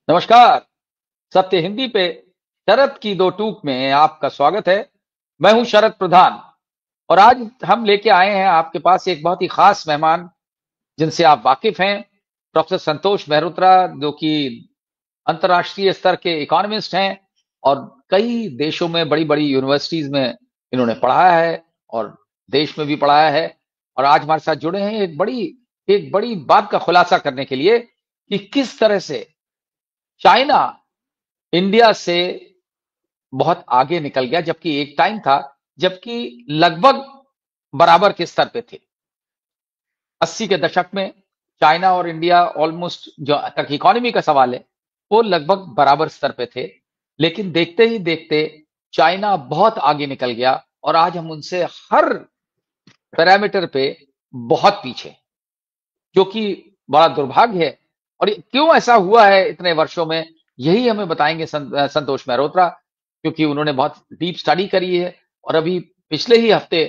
नमस्कार। सत्य हिंदी पे शरद की दो टूक में आपका स्वागत है। मैं हूं शरद प्रधान और आज हम लेके आए हैं आपके पास एक बहुत ही खास मेहमान जिनसे आप वाकिफ हैं, प्रोफेसर संतोष मेहरोत्रा, जो कि अंतर्राष्ट्रीय स्तर के इकोनॉमिस्ट हैं और कई देशों में बड़ी-बड़ी यूनिवर्सिटीज में इन्होंने पढ़ाया है और देश में भी पढ़ाया है। और आज हमारे साथ जुड़े हैं एक बड़ी बात का खुलासा करने के लिए कि किस तरह से चाइना इंडिया से बहुत आगे निकल गया, जबकि एक टाइम था जबकि लगभग बराबर के स्तर पे थे। 80 के दशक में चाइना और इंडिया ऑलमोस्ट, जो तक इकोनॉमी का सवाल है, वो लगभग बराबर स्तर पे थे। लेकिन देखते ही देखते चाइना बहुत आगे निकल गया और आज हम उनसे हर पैरामीटर पे बहुत पीछे हैं, जो कि बड़ा दुर्भाग्य है। और ये क्यों ऐसा हुआ है इतने वर्षों में, यही हमें बताएंगे संतोष मेहरोत्रा, क्योंकि उन्होंने बहुत डीप स्टडी करी है। और अभी पिछले ही हफ्ते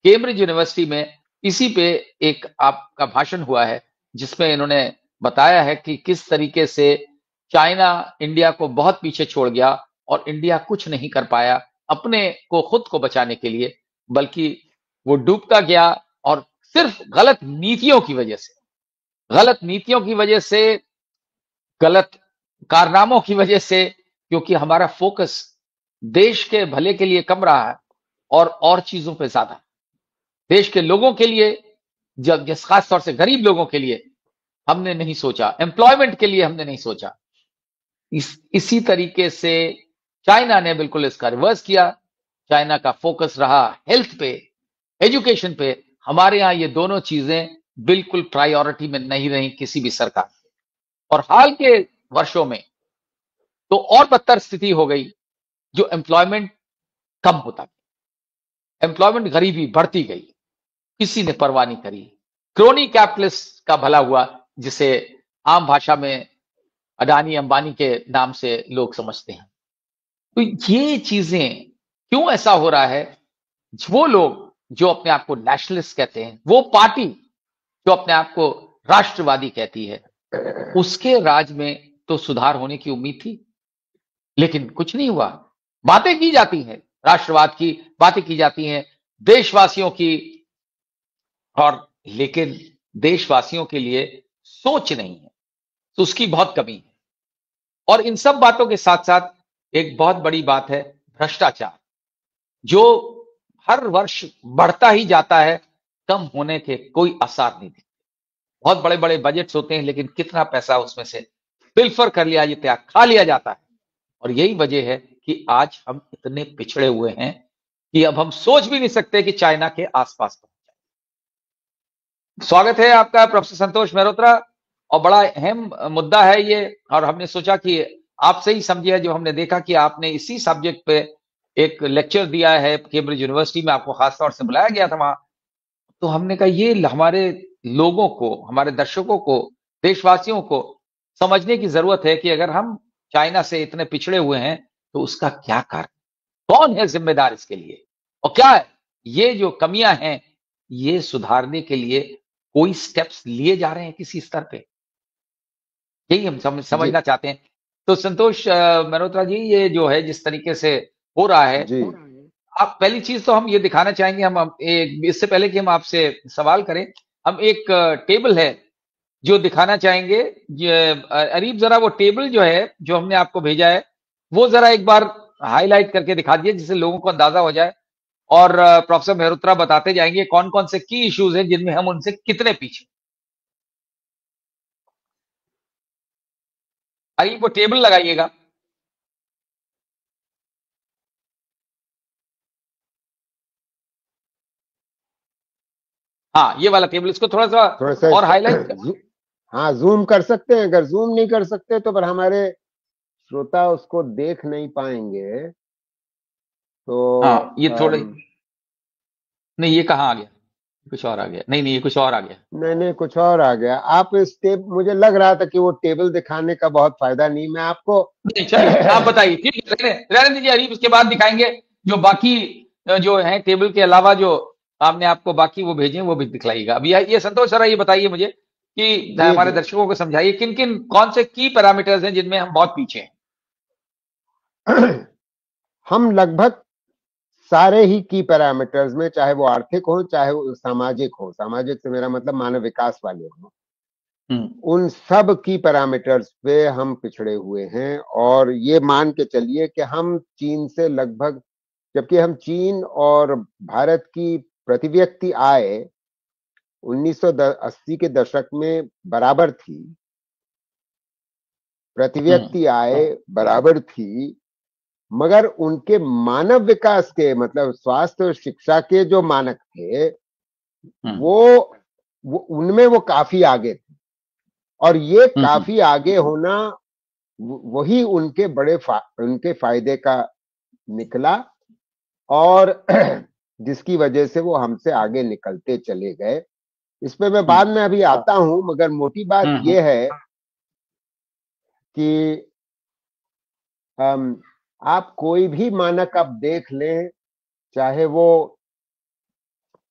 कैम्ब्रिज यूनिवर्सिटी में इसी पे एक आपका भाषण हुआ है, जिसमें इन्होंने बताया है कि किस तरीके से चाइना इंडिया को बहुत पीछे छोड़ गया और इंडिया कुछ नहीं कर पाया अपने को, खुद को बचाने के लिए, बल्कि वो डूबता गया। और सिर्फ गलत नीतियों की वजह से, गलत कारनामों की वजह से, क्योंकि हमारा फोकस देश के भले के लिए कम रहा है और चीजों पे ज्यादा, देश के लोगों के लिए, जब जिस खास तौर से गरीब लोगों के लिए हमने नहीं सोचा, एम्प्लॉयमेंट के लिए हमने नहीं सोचा। इसी तरीके से चाइना ने बिल्कुल इसका रिवर्स किया। चाइना का फोकस रहा हेल्थ पे, एजुकेशन पे। हमारे यहां ये दोनों चीजें बिल्कुल प्रायोरिटी में नहीं रही किसी भी सरकार। और हाल के वर्षों में तो और बदतर स्थिति हो गई, जो एम्प्लॉयमेंट कम होता गया, एम्प्लॉयमेंट, गरीबी बढ़ती गई, किसी ने परवाह नहीं करी। क्रोनी कैपिटलिस्ट का भला हुआ, जिसे आम भाषा में अडानी अंबानी के नाम से लोग समझते हैं। तो ये चीजें क्यों ऐसा हो रहा है? वो लोग जो अपने आप को नेशनलिस्ट कहते हैं, वो पार्टी जो अपने आप को राष्ट्रवादी कहती है, उसके राज में तो सुधार होने की उम्मीद थी, लेकिन कुछ नहीं हुआ। बातें की जाती हैं, राष्ट्रवाद की बातें की जाती हैं, देशवासियों की, और लेकिन देशवासियों के लिए सोच नहीं है, तो उसकी बहुत कमी है। और इन सब बातों के साथ साथ एक बहुत बड़ी बात है भ्रष्टाचार, जो हर वर्ष बढ़ता ही जाता है, कम होने के कोई आसार नहीं दिखते। बहुत बड़े बड़े बजट्स होते हैं, लेकिन कितना पैसा उसमें से पिल्फर कर लिया जाता है, खा लिया जाता है। और यही वजह है कि आज हम इतने पिछड़े हुए हैं कि अब हम सोच भी नहीं सकते कि चाइना के आसपास पहुंच जाए। स्वागत है आपका प्रोफेसर संतोष मेहरोत्रा, और बड़ा अहम मुद्दा है ये। और हमने सोचा कि आपसे ही समझिए, जो हमने देखा कि आपने इसी सब्जेक्ट पे एक लेक्चर दिया है कैम्ब्रिज यूनिवर्सिटी में, आपको खास तौर से बुलाया गया था वहां। तो हमने कहा ये हमारे लोगों को, हमारे दर्शकों को, देशवासियों को समझने की जरूरत है कि अगर हम चाइना से इतने पिछड़े हुए हैं तो उसका क्या कारण, कौन है जिम्मेदार इसके लिए, और क्या है ये जो कमियां हैं, ये सुधारने के लिए कोई स्टेप्स लिए जा रहे हैं किसी स्तर पे, यही हम जी समझना चाहते हैं। तो संतोष मेहरोत्रा जी, ये जो है जिस तरीके से हो रहा है, जी आप पहली चीज तो हम ये दिखाना चाहेंगे, इससे पहले कि हम आपसे सवाल करें, हम एक टेबल है जो दिखाना चाहेंगे। अरीब, जरा वो टेबल जो है, जो हमने आपको भेजा है, वो जरा एक बार हाईलाइट करके दिखा दिए, जिससे लोगों को अंदाजा हो जाए। और प्रोफेसर मेहरोत्रा बताते जाएंगे कौन कौन से की इश्यूज हैं जिनमें हम उनसे कितने पीछे। अरीब, वो टेबल लगाइएगा। हाँ, ये वाला टेबल, इसको थोड़ा सा थोड़ा सा और इसको हाईलाइट कर। हाँ, जूम कर सकते हैं। अगर जूम नहीं कर सकते तो फिर हमारे श्रोता उसको देख नहीं पाएंगे। हाँ, तो ये थोड़े, नहीं ये कहाँ आ गया, कुछ और आ गया, नहीं नहीं ये कुछ और आ गया। नहीं नहीं, कुछ और आ गया। आप इस मुझे लग रहा था कि वो टेबल दिखाने का बहुत फायदा नहीं। मैं आपको नहीं चलिए, आप बताइए, ठीक है, रहने दीजिए अरीब, उसके बाद दिखाएंगे जो बाकी जो है टेबल के अलावा, जो आपने आपको बाकी वो भेजे हैं, वो भी दिखलाइएगा। अब ये संतोष सर, ये बताइए मुझे कि जी हमारे जी। दर्शकों को समझाइए किन किन कौन से की पैरामीटर्स हैं जिनमें हम बहुत पीछे हैं। हम लगभग सारे ही की पैरामीटर्स में, चाहे वो आर्थिक हो चाहे वो सामाजिक हो, सामाजिक से मेरा मतलब मानव विकास वाले हो, उन सब की पैरामीटर्स पे हम पिछड़े हुए हैं। और ये मान के चलिए कि हम चीन से लगभग, जबकि हम चीन और भारत की प्रति व्यक्ति आय 1980 के दशक में बराबर थी, प्रति व्यक्ति आय बराबर थी, मगर उनके मानव विकास के मतलब स्वास्थ्य और शिक्षा के जो मानक थे वो उनमें वो काफी आगे थे। और ये काफी आगे होना वही उनके उनके फायदे का निकला, और जिसकी वजह से वो हमसे आगे निकलते चले गए। इस पे मैं बाद में अभी आता हूं, मगर मोटी बात ये है कि आप कोई भी मानक आप देख लें, चाहे वो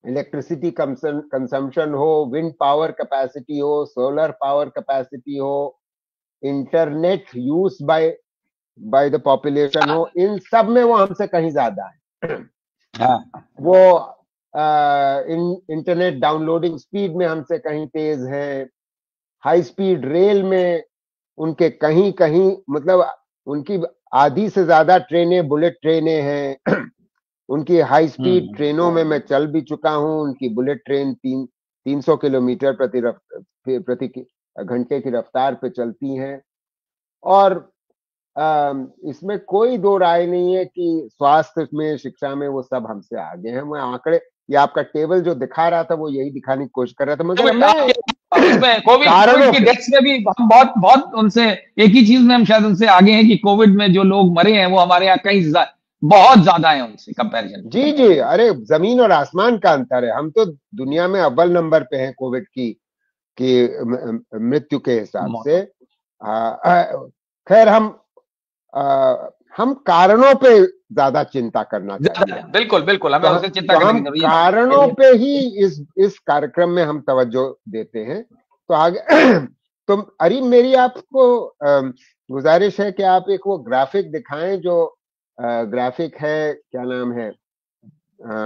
इलेक्ट्रिसिटी कंजम्पशन हो, विंड पावर कैपेसिटी हो, सोलर पावर कैपेसिटी हो, internet use by the population हो, इन सब में वो हमसे कहीं ज्यादा है। वो इंटरनेट डाउनलोडिंग स्पीड में हमसे कहीं तेज है, हाई स्पीड रेल में उनके कहीं कहीं मतलब उनकी आधी से ज्यादा ट्रेनें बुलेट ट्रेनें हैं। उनकी हाई स्पीड ट्रेनों में मैं चल भी चुका हूं। उनकी बुलेट ट्रेन 300 किलोमीटर प्रति घंटे की रफ्तार पे चलती हैं। और इसमें कोई दो राय नहीं है कि स्वास्थ्य में, शिक्षा में वो सब हमसे आगे हैं। मैं आंकड़े, ये आपका टेबल जो दिखा रहा था वो यही दिखाने की कोशिश कर रहा था, मगर मैं इसमें कोविड की डेथ्स में भी हम बहुत बहुत उनसे, एक ही चीज में हम शायद उनसे आगे हैं कि कोविड में जो लोग मरे हैं वो हमारे यहाँ कहीं बहुत ज्यादा है उनसे कंपैरिजन। जी जी, अरे जमीन और आसमान का अंतर है। हम तो दुनिया में अव्वल नंबर पे हैं कोविड की मृत्यु के हिसाब से। खैर हम कारणों पे ज्यादा चिंता करना चाहिए। बिल्कुल बिल्कुल, हमें उसे चिंता तो करने हम की जरूरत है। कारणों पे ही इस कार्यक्रम में हम तवज्जो देते हैं। तो आगे तो अरीम, मेरी आपको गुजारिश है कि आप एक वो ग्राफिक दिखाएं जो ग्राफिक है, क्या नाम है,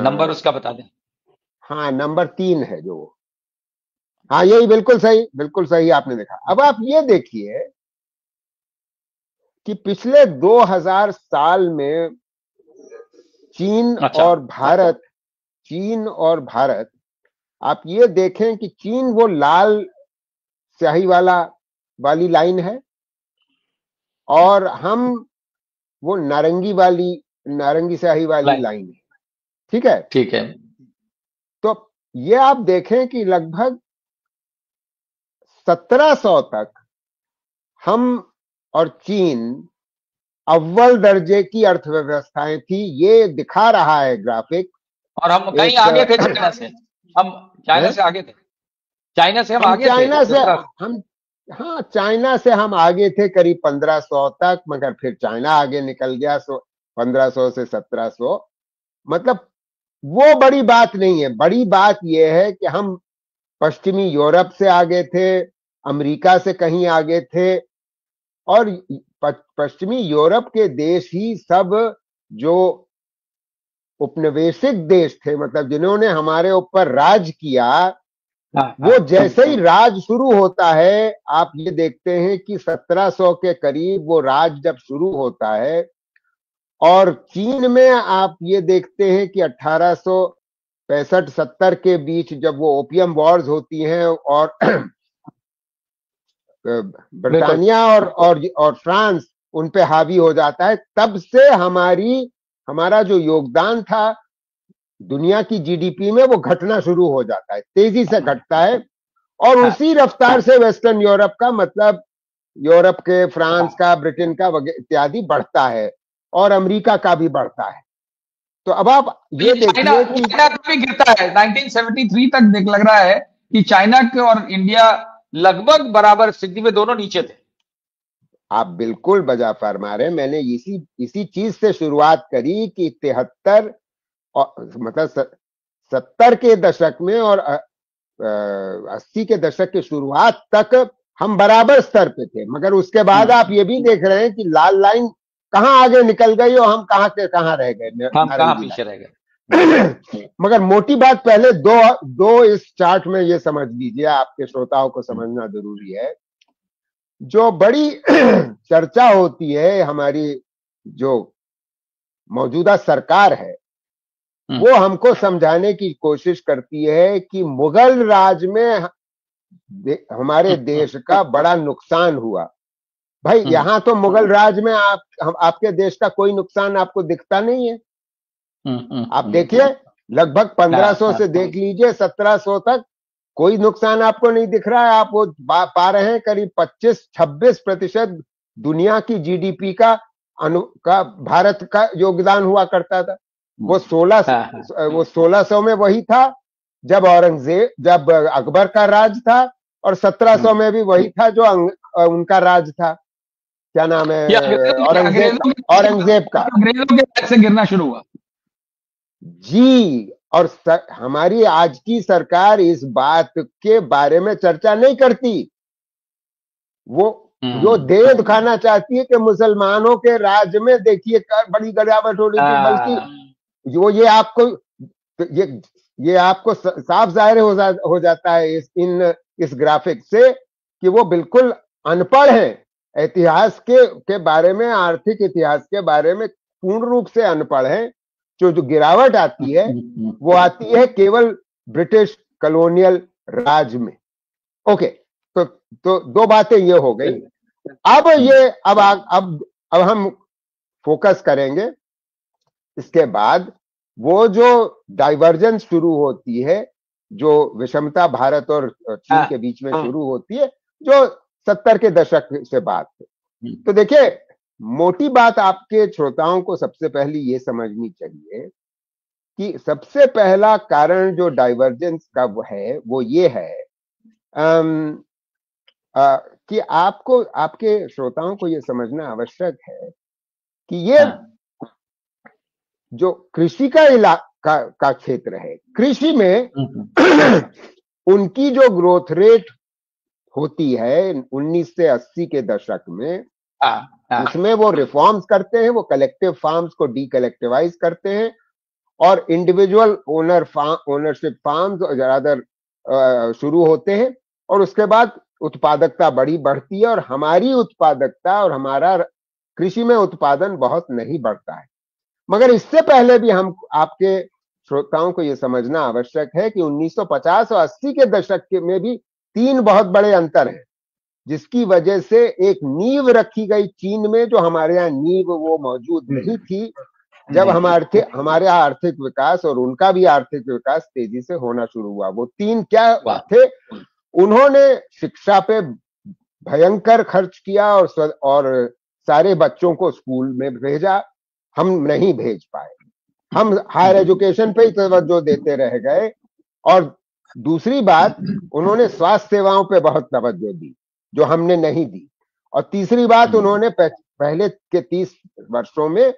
नंबर उसका बता दें। हाँ, नंबर 3 है जो, हाँ यही, बिल्कुल सही आपने देखा। अब आप ये देखिए कि पिछले 2000 साल में चीन और भारत, आप ये देखें कि चीन वो लाल स्याही वाली लाइन है, और हम वो नारंगी स्याही वाली लाइन है। ठीक है, ठीक है। तो ये आप देखें कि लगभग 1700 तक हम और चीन अव्वल दर्जे की अर्थव्यवस्थाएं थी। ये दिखा रहा है ग्राफिक। और हम कहीं आगे थे चाइना से, हम चाइना से आगे थे, चाइना से हम आगे थे। हाँ, चाइना से हम आगे थे करीब 1500 तक, मगर फिर चाइना आगे निकल गया 1500 से 1700। मतलब वो बड़ी बात नहीं है। बड़ी बात यह है कि हम पश्चिमी यूरोप से आगे थे, अमेरिका से कहीं आगे थे, और पश्चिमी यूरोप के देश ही सब जो उपनिवेशिक देश थे, मतलब जिन्होंने हमारे ऊपर राज किया, वो जैसे ही राज शुरू होता है, आप ये देखते हैं कि 1700 के करीब वो राज जब शुरू होता है, और चीन में आप ये देखते हैं कि 1865-70 के बीच जब वो ओपियम वॉर्स होती हैं और ब्रिटानिया और फ्रांस उन पे हावी हो जाता है, तब से हमारा जो योगदान था दुनिया की जीडीपी में वो घटना शुरू हो जाता है, तेजी से घटता है। और उसी रफ्तार से वेस्टर्न यूरोप का, मतलब यूरोप के, फ्रांस का, ब्रिटेन का इत्यादि बढ़ता है, और अमेरिका का भी बढ़ता है। तो अब आप ये देखिए कि चाइना का भी गिरता है। 1973 तक लग रहा है कि चाइना के और इंडिया लगभग बराबर स्थिति में, दोनों नीचे थे। आप बिल्कुल बजा फरमा रहे। मैंने इसी चीज से शुरुआत करी कि 73 मतलब 70 के दशक में और 80 के दशक के शुरुआत तक हम बराबर स्तर पे थे, मगर उसके बाद आप ये भी देख रहे हैं कि लाल लाइन कहाँ आगे निकल गई और हम कहाँ के कहाँ रह गए, हम कहाँ नारंगी पीछे रह गए। लाइन। मगर मोटी बात पहले दो इस चार्ट में ये समझ लीजिए, आपके श्रोताओं को समझना जरूरी है। जो बड़ी चर्चा होती है, हमारी जो मौजूदा सरकार है वो हमको समझाने की कोशिश करती है कि मुगल राज में हमारे देश का बड़ा नुकसान हुआ। भाई यहाँ तो मुगल राज में आपके देश का कोई नुकसान आपको दिखता नहीं है। आप देखिए, लगभग 1500 से देख लीजिए 1700 तक कोई नुकसान आपको नहीं दिख रहा है। आप वो पा रहे हैं करीब 25-26% दुनिया की जीडीपी का भारत का योगदान हुआ करता था। वो 1600 में वही था जब जब अकबर का राज था, और 1700 में भी वही था जो उनका राज था। क्या नाम है, औरंगजेब का। अंग्रेजों के राज से गिरना शुरू हुआ जी। और हमारी आज की सरकार इस बात के बारे में चर्चा नहीं करती। वो जो देह दिखाना चाहती है कि मुसलमानों के राज में देखिए बड़ी गिरावट हो रही थी, बल्कि वो ये आपको साफ जाहिर हो जाता है इस ग्राफिक से कि वो बिल्कुल अनपढ़ हैं। इतिहास के बारे में, आर्थिक इतिहास के बारे में पूर्ण रूप से अनपढ़ हैं। जो गिरावट आती है वो आती है केवल ब्रिटिश कॉलोनियल राज में। ओके, तो दो बातें ये हो गई। अब हम फोकस करेंगे इसके बाद वो जो डाइवर्जेंस शुरू होती है, जो विषमता भारत और चीन के बीच में शुरू होती है, जो 70 के दशक से बाद। तो देखिए, मोटी बात आपके श्रोताओं को सबसे पहले ये समझनी चाहिए कि सबसे पहला कारण जो डाइवर्जेंस का है वो ये है कि आपके श्रोताओं को ये समझना आवश्यक है कि ये जो कृषि का इलाका का क्षेत्र है, कृषि में उनकी जो ग्रोथ रेट होती है 19 से 80 के दशक में, उसमें वो रिफॉर्म्स करते हैं, वो कलेक्टिव फार्म्स को डीकलेक्टिवाइज करते हैं और इंडिविजुअल ओनरशिप फार्म्स शुरू होते हैं, और उसके बाद उत्पादकता बढ़ती है, और हमारी उत्पादकता और हमारा कृषि में उत्पादन बहुत नहीं बढ़ता है। मगर इससे पहले भी हम आपके श्रोताओं को यह समझना आवश्यक है कि 1950 और 80 के दशक में भी 3 बहुत बड़े अंतर हैं, जिसकी वजह से एक नींव रखी गई चीन में, जो हमारे यहाँ नींव वो मौजूद नहीं थी जब हमारे यहाँ आर्थिक विकास और उनका भी आर्थिक विकास तेजी से होना शुरू हुआ। वो 3 क्या थे? उन्होंने शिक्षा पे भयंकर खर्च किया और सारे बच्चों को स्कूल में भेजा। हम नहीं भेज पाए, हम हायर एजुकेशन पे ही तवज्जो देते रह गए। और दूसरी बात, उन्होंने स्वास्थ्य सेवाओं पे बहुत तवज्जो दी जो हमने नहीं दी। और तीसरी बात, उन्होंने पहले के 30 वर्षों में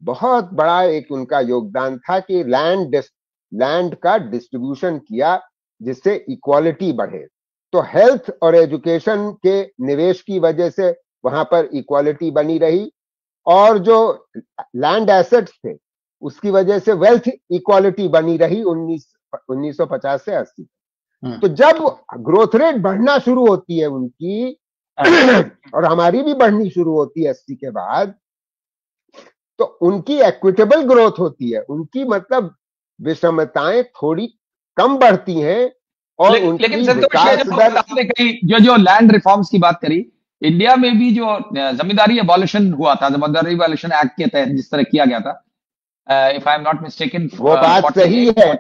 बहुत बड़ा एक उनका योगदान था कि लैंड का डिस्ट्रीब्यूशन किया जिससे इक्वालिटी बढ़े। तो हेल्थ और एजुकेशन के निवेश की वजह से वहां पर इक्वालिटी बनी रही, और जो लैंड एसेट्स थे उसकी वजह से वेल्थ इक्वालिटी बनी रही 1950 से 80। तो जब ग्रोथ रेट बढ़ना शुरू होती है उनकी और हमारी भी बढ़नी शुरू होती है 80 के बाद, तो उनकी इक्विटेबल ग्रोथ होती है, उनकी मतलब विषमताएं थोड़ी कम बढ़ती हैं। और लेकिन आपने जो लैंड रिफॉर्म्स की बात करी, इंडिया में भी जो जमींदारी एबॉलिशन हुआ था, जमींदारी एबॉलिशन एक्ट के तहत जिस तरह किया गया था, if I am not mistaken, वो बात सही है।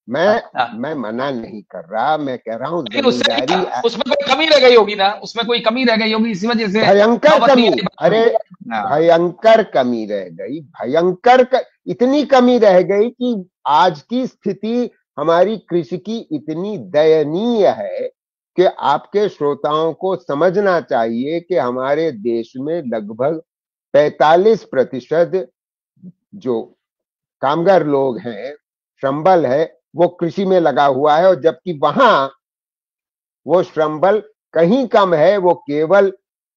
मैं मना नहीं कर रहा, मैं कह रहा हूँ जमींदारी उसमें कोई कमी रह गई होगी ना, उसमें कोई कमी रह गई होगी, इसी वजह से भयंकर कमी। अरे भयंकर कमी रह गई, इतनी कमी रह गई कि आज की स्थिति हमारी कृषि की इतनी दयनीय है कि आपके श्रोताओं को समझना चाहिए कि हमारे देश में लगभग 45% जो कामगार लोग हैं, श्रमबल है, वो कृषि में लगा हुआ है, और जबकि वहां वो श्रम बल कहीं कम है, वो केवल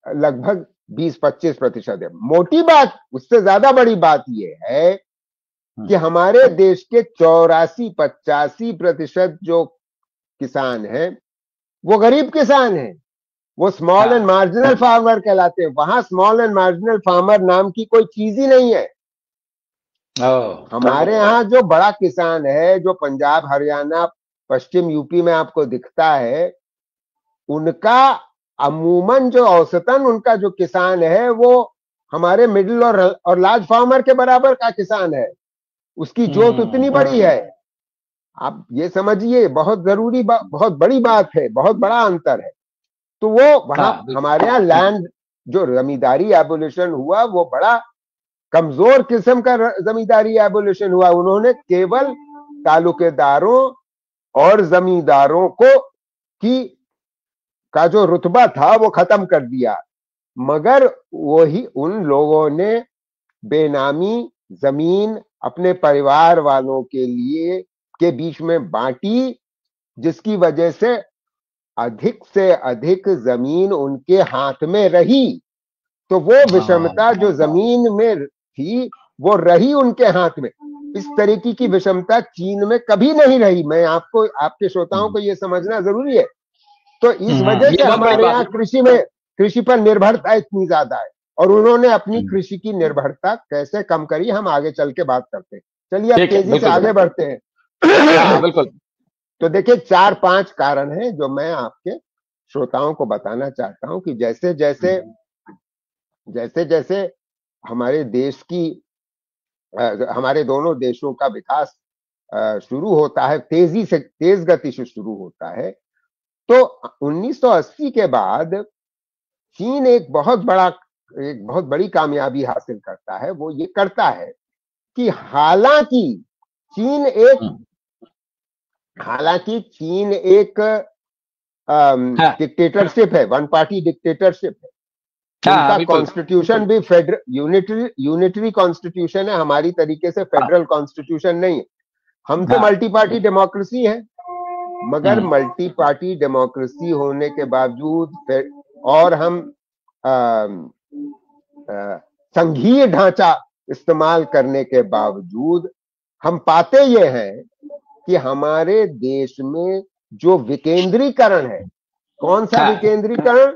लगभग 20-25% है। मोटी बात, उससे ज्यादा बड़ी बात ये है कि हमारे देश के 84-85% जो किसान हैं वो गरीब किसान हैं, वो स्मॉल एंड मार्जिनल फार्मर कहलाते हैं। वहां स्मॉल एंड मार्जिनल फार्मर नाम की कोई चीज ही नहीं है। हमारे यहाँ जो बड़ा किसान है, जो पंजाब, हरियाणा, पश्चिम यूपी में आपको दिखता है, उनका अमूमन जो औसतन उनका जो किसान है वो हमारे मिडिल और लार्ज फार्मर के बराबर का किसान है। उसकी जोत उतनी बड़ी है। आप ये समझिए, बहुत जरूरी बहुत बड़ी बात है, बहुत बड़ा अंतर है। तो वो वहां हमारे यहाँ लैंड जो जमींदारी एबोलिशन हुआ वो बड़ा कमजोर किस्म का जमींदारी एबोलिशन हुआ। उन्होंने केवल तालुकेदारों और जमींदारों को का जो रुतबा था वो खत्म कर दिया, मगर वही उन लोगों ने बेनामी जमीन अपने परिवार वालों के लिए के बीच में बांटी, जिसकी वजह से अधिक जमीन उनके हाथ में रही। तो वो विषमता जो जमीन में थी वो रही उनके हाथ में। इस तरीके की विषमता चीन में कभी नहीं रही। मैं आपको, आपके श्रोताओं को ये समझना जरूरी है। तो इस वजह से हमारे यहाँ कृषि पर निर्भरता इतनी ज्यादा है, और उन्होंने अपनी कृषि की निर्भरता कैसे कम करी, हम आगे चल के बात करते हैं। चलिए अब तेजी से आगे बढ़ते हैं। बिल्कुल। तो देखिए 4-5 कारण हैं जो मैं आपके श्रोताओं को बताना चाहता हूं कि जैसे जैसे हमारे देश की हमारे दोनों देशों का विकास शुरू होता है, तेज गति से शुरू होता है, तो 1980 के बाद चीन एक बहुत बड़ी कामयाबी हासिल करता है। वो ये करता है कि हालांकि चीन एक डिक्टेटरशिप है, वन पार्टी डिक्टेटरशिप है। उनका कॉन्स्टिट्यूशन भी यूनिटरी कॉन्स्टिट्यूशन है, हमारी तरीके से फेडरल कॉन्स्टिट्यूशन नहीं है। हम तो मल्टी पार्टी डेमोक्रेसी है, मगर मल्टी पार्टी डेमोक्रेसी होने के बावजूद और हम संघीय ढांचा इस्तेमाल करने के बावजूद हम पाते ये हैं कि हमारे देश में जो विकेंद्रीकरण है, कौन सा विकेंद्रीकरण?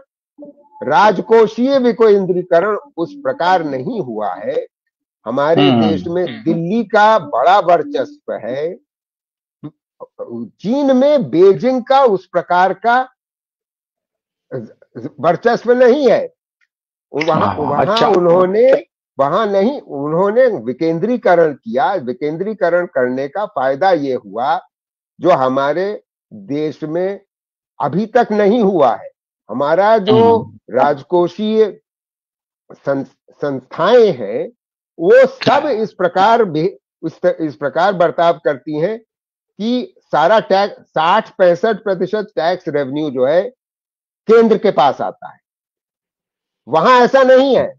राजकोषीय विकेंद्रीकरण उस प्रकार नहीं हुआ है। हमारे देश में दिल्ली का बड़ा वर्चस्व है, चीन में बीजिंग का उस प्रकार का वर्चस्व नहीं है। उन्होंने विकेंद्रीकरण किया। विकेंद्रीकरण करने का फायदा ये हुआ जो हमारे देश में अभी तक नहीं हुआ है। हमारा जो राजकोषीय संस्थाएं हैं वो सब इस प्रकार बर्ताव करती हैं कि सारा टैक्स 60-65% टैक्स रेवेन्यू जो है केंद्र के पास आता है। वहां ऐसा नहीं है।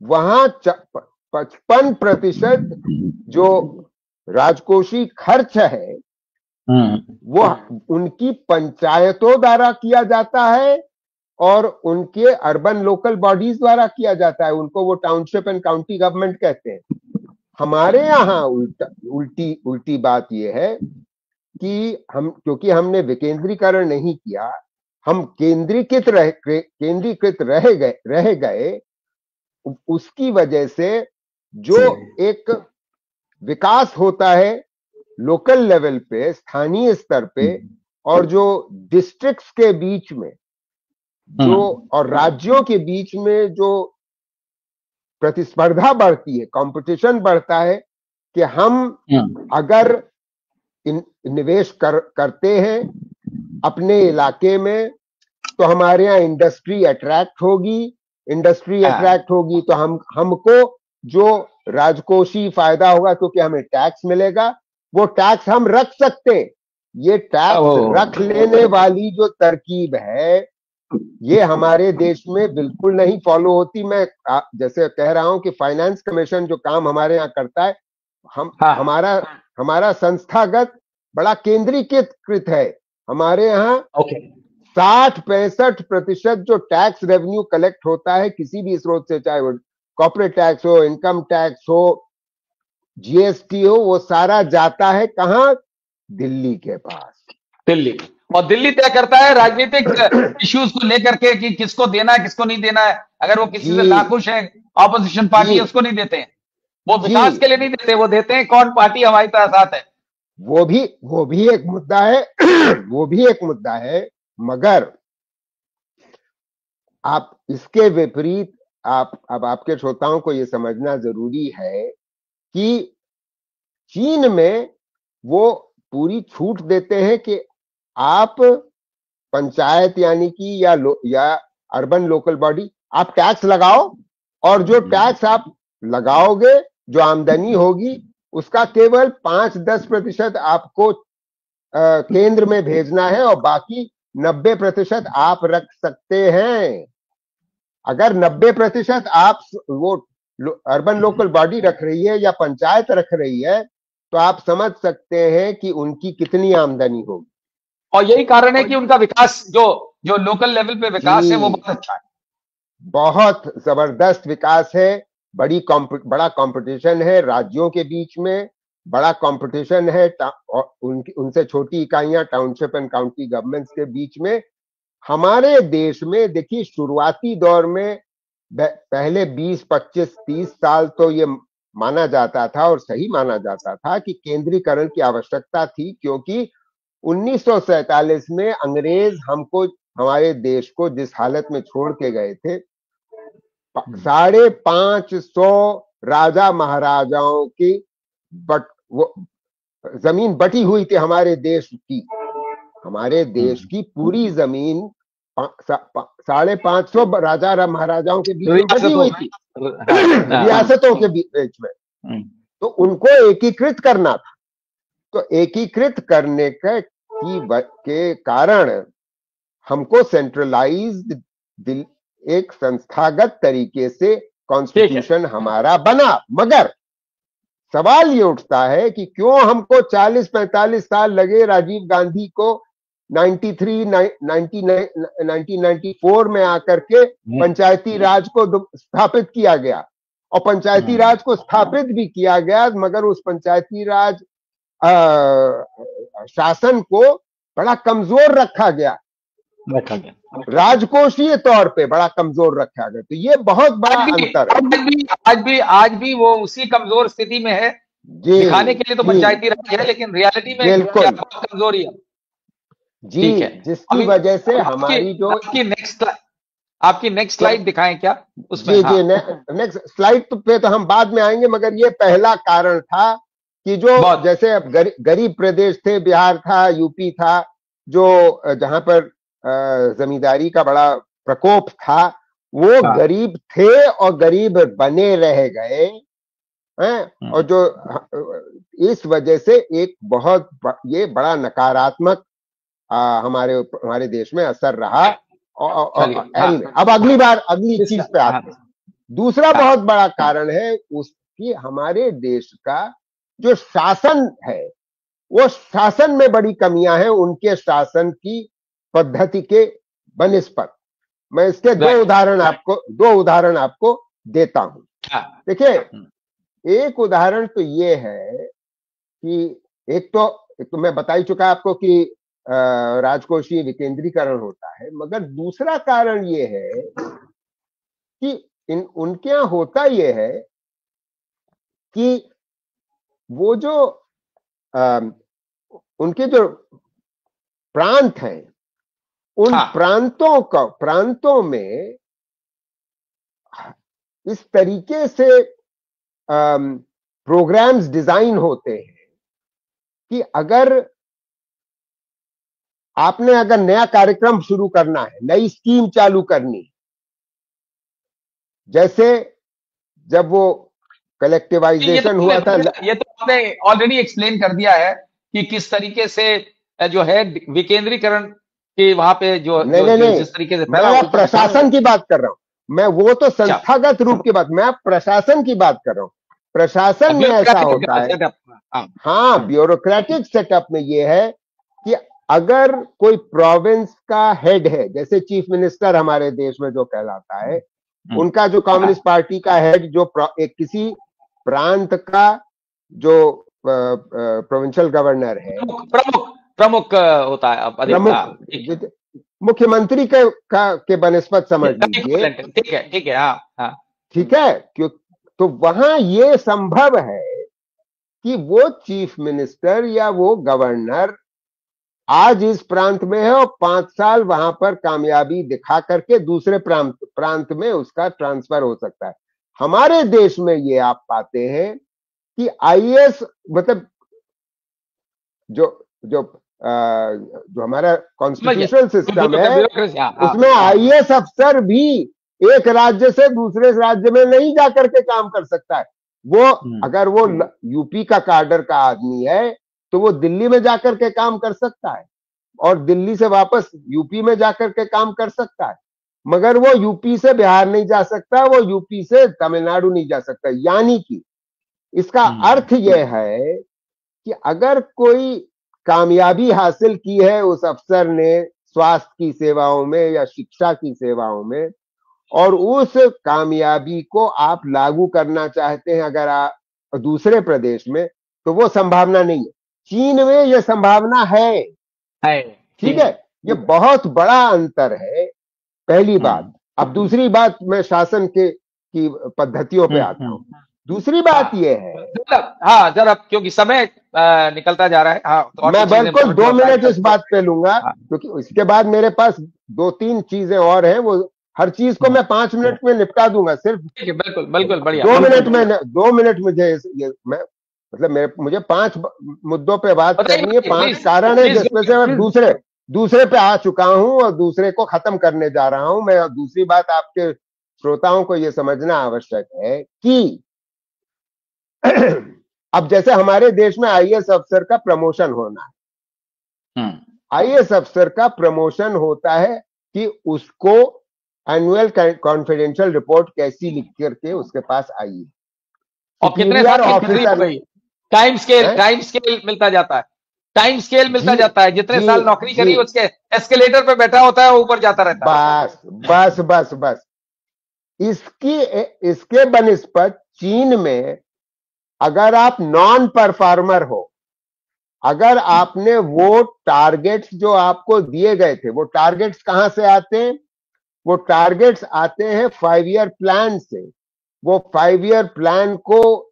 वहां 55% जो राजकोषीय खर्च है वो उनकी पंचायतों द्वारा किया जाता है और उनके अर्बन लोकल बॉडीज द्वारा किया जाता है। उनको वो टाउनशिप एंड काउंटी गवर्नमेंट कहते हैं। हमारे यहाँ उल्टी बात यह है कि क्योंकि हमने विकेंद्रीकरण नहीं किया, हम केंद्रीकृत रह गए। उसकी वजह से जो एक विकास होता है लोकल लेवल पे, स्थानीय स्तर पे, और जो डिस्ट्रिक्ट्स के बीच में जो और राज्यों के बीच में जो प्रतिस्पर्धा बढ़ती है, कंपटीशन बढ़ता है कि हम अगर निवेश करते हैं अपने इलाके में तो हमारे यहाँ इंडस्ट्री अट्रैक्ट होगी तो हमको जो राजकोषीय फायदा होगा क्योंकि हमें टैक्स मिलेगा, वो टैक्स हम रख सकते हैं। ये टैक्स रख लेने वाली जो तरकीब है ये हमारे देश में बिल्कुल नहीं फॉलो होती। मैं जैसे कह रहा हूं कि फाइनेंस कमीशन जो काम हमारे यहाँ करता है, हमारा संस्थागत बड़ा केंद्रीकृत है। हमारे यहाँ ओके 60-65% जो टैक्स रेवेन्यू कलेक्ट होता है किसी भी स्रोत से, चाहे वो कॉर्पोरेट टैक्स हो, इनकम टैक्स हो, जीएसटी हो, वो सारा जाता है कहाँ? दिल्ली के पास। दिल्ली, और दिल्ली तय करता है राजनीतिक इश्यूज को लेकर के कि किसको देना है किसको नहीं देना है। अगर वो किसी से जी नाखुश है, ऑपोजिशन पार्टी जी है, उसको नहीं देते हैं। वो जी, विकास के लिए नहीं देते, वो देते हैं कौन पार्टी हमारी साथ है। वो भी एक मुद्दा है वो भी एक मुद्दा है। मगर आप इसके विपरीत, अब आपके श्रोताओं को यह समझना जरूरी है कि चीन में वो पूरी छूट देते हैं कि आप पंचायत यानी कि या अर्बन लोकल बॉडी, आप टैक्स लगाओ, और जो टैक्स आप लगाओगे, जो आमदनी होगी, उसका केवल 5-10% आपको केंद्र में भेजना है, और बाकी 90% आप रख सकते हैं। अगर 90% आप वो अर्बन लोकल बॉडी रख रही है या पंचायत रख रही है, तो आप समझ सकते हैं कि उनकी कितनी आमदनी होगी। और यही कारण है कि उनका विकास, जो लोकल लेवल पे विकास है, वो बहुत अच्छा है, बहुत जबरदस्त विकास है। बड़ा कंपटीशन है राज्यों के बीच में, बड़ा कंपटीशन है उनसे छोटी इकाइयां टाउनशिप एंड काउंटी गवर्नमेंट्स के बीच में। हमारे देश में देखिए, शुरुआती दौर में पहले 20-25-30 साल तो ये माना जाता था, और सही माना जाता था, कि केंद्रीकरण की आवश्यकता थी, क्योंकि 1947 में अंग्रेज हमारे देश को जिस हालत में छोड़ के गए थे, 550 राजा महाराजाओं की जमीन बटी हुई थी हमारे देश की। हमारे देश की पूरी जमीन 550 राजा महाराजाओं के बीच में बटी हुई थी, रियासतों के बीच में। तो उनको एकीकृत करना था। तो एकीकृत करने के कारण हमको सेंट्रलाइज्ड एक संस्थागत तरीके से कॉन्स्टिट्यूशन हमारा बना। मगर सवाल ये उठता है कि क्यों हमको 40-45 साल लगे राजीव गांधी को 1994 में आकर के पंचायती राज को स्थापित किया गया, और पंचायती राज को स्थापित भी किया गया, मगर उस पंचायती राज शासन को बड़ा कमजोर रखा गया, राजकोषीय तौर पे बड़ा कमजोर रखा गया। तो ये बहुत बड़ा अंतर है। आज भी वो उसी कमजोर स्थिति में है। दिखाने के लिए तो पंचायती राज है, लेकिन रियलिटी में बहुत कमजोरी है जी। जिसकी वजह से हमारी जो आपकी नेक्स्ट स्लाइड दिखाएं क्या उसमें? जी नेक्स्ट स्लाइड पे तो हम बाद में आएंगे, मगर ये पहला कारण था कि जो जैसे अब गरीब प्रदेश थे, बिहार था, यूपी था, जो जहां पर जमींदारी का बड़ा प्रकोप था, वो गरीब थे और गरीब बने रह गए हैं। और जो इस वजह से एक बहुत ये बड़ा नकारात्मक हमारे देश में असर रहा। अब अगली चीज पे आते हैं। दूसरा बहुत बड़ा कारण है उसकी, हमारे देश का जो शासन है, वो शासन में बड़ी कमियां हैं उनके शासन की पद्धति के बनिस्पत। मैं इसके दो उदाहरण आपको देता हूं। देखिए, एक उदाहरण तो ये है कि एक तो मैं बता ही चुका आपको कि राजकोषीय विकेंद्रीकरण होता है, मगर दूसरा कारण ये है कि उनके यहां होता ये है कि वो जो उनके जो प्रांत हैं, उन प्रांतों में इस तरीके से प्रोग्राम्स डिजाइन होते हैं कि अगर नया कार्यक्रम शुरू करना है, नई स्कीम चालू करनी, जैसे जब वो कलेक्टिवाइजेशन हुआ था, ये तो आपने ऑलरेडी एक्सप्लेन कर दिया है कि किस तरीके से जो है विकेंद्रीकरण के वहां पे जिस तरीके से मैं प्रशासन की बात कर रहा हूं। मैं वो तो संस्थागत रूप की बात, मैं प्रशासन की बात कर रहा हूं। प्रशासन में ऐसा होता है। हाँ, हाँ, ब्यूरोक्रेटिक सेटअप में ये है कि अगर कोई प्रोविंस का हेड है, जैसे चीफ मिनिस्टर हमारे देश में जो कहलाता है, उनका जो कम्युनिस्ट पार्टी का हेड, जो एक किसी प्रांत का जो प्रोविंशियल गवर्नर है, प्रमुख होता है, प्रमुख मुख्यमंत्री के बनस्पत समझ लीजिए। ठीक है, हाँ हाँ, ठीक है, क्यों? तो वहां ये संभव है कि वो चीफ मिनिस्टर या वो गवर्नर आज इस प्रांत में है और 5 साल वहां पर कामयाबी दिखा करके दूसरे प्रांत में उसका ट्रांसफर हो सकता है। हमारे देश में ये आप पाते हैं कि आईएएस, मतलब जो जो जो हमारा कॉन्स्टिट्यूशनल सिस्टम है, उसमें आईएएस अफसर भी एक राज्य से दूसरे राज्य में नहीं जाकर के काम कर सकता है। वो अगर वो यूपी का काडर का आदमी है तो वो दिल्ली में जाकर के काम कर सकता है और दिल्ली से वापस यूपी में जाकर के काम कर सकता है, मगर वो यूपी से बिहार नहीं जा सकता, वो यूपी से तमिलनाडु नहीं जा सकता। यानी कि इसका अर्थ यह है कि अगर कोई कामयाबी हासिल की है उस अफसर ने स्वास्थ्य की सेवाओं में या शिक्षा की सेवाओं में, और उस कामयाबी को आप लागू करना चाहते हैं अगर आप दूसरे प्रदेश में, तो वो संभावना नहीं है। चीन में यह संभावना है। ठीक है, ये बहुत बड़ा अंतर है, पहली बात। अब दूसरी बात, मैं शासन की पद्धतियों पे आता हूं। दूसरी बात यह है, हाँ जरा, क्योंकि समय निकलता जा रहा है। हाँ, तो मैं बिल्कुल 2 मिनट इस बात पे लूंगा, क्योंकि इसके बाद मेरे पास 2-3 चीजें और हैं, वो हर चीज को मैं 5 मिनट में निपटा दूंगा। सिर्फ बिल्कुल बिल्कुल बढ़िया, 2 मिनट मुझे मैं मतलब मुझे 5 मुद्दों पे बात करनी है। 5 कारण है जिसमें से मैं दूसरे पे आ चुका हूं और दूसरे को खत्म करने जा रहा हूं। मैं दूसरी बात, आपके श्रोताओं को यह समझना आवश्यक है कि अब जैसे हमारे देश में आईएएस अफसर का प्रमोशन होना है, आईएएस अफसर का प्रमोशन होता है कि उसको एनुअल कॉन्फिडेंशियल रिपोर्ट कैसी लिख करके उसके पास आई है, और कितने साल टाइम स्केल मिलता जाता है, टाइम स्केल मिलता जाता है, जितने साल नौकरी करी उसके एस्केलेटर पे बैठा होता है, ऊपर जाता रहता है। बस इसके बनिस्पत चीन में अगर आप नॉन परफॉर्मर हो, अगर आपने वो टारगेट्स जो आपको दिए गए थे, वो टारगेट्स कहां से आते हैं? वो टारगेट्स आते हैं 5 ईयर प्लान से। वो 5 ईयर प्लान को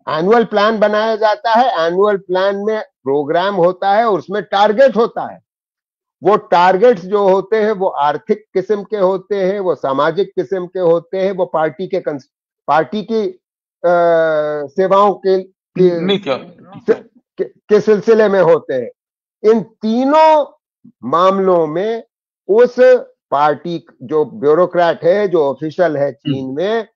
एनुअल प्लान बनाया जाता है। एनुअल प्लान में प्रोग्राम होता है और उसमें टारगेट होता है। वो टारगेट्स जो होते हैं वो आर्थिक किस्म के होते हैं, वो सामाजिक किस्म के होते हैं, वो पार्टी की सेवाओं के सिलसिले में होते हैं। इन तीनों मामलों में उस पार्टी जो ब्यूरोक्रेट है, जो ऑफिशियल है चीन में,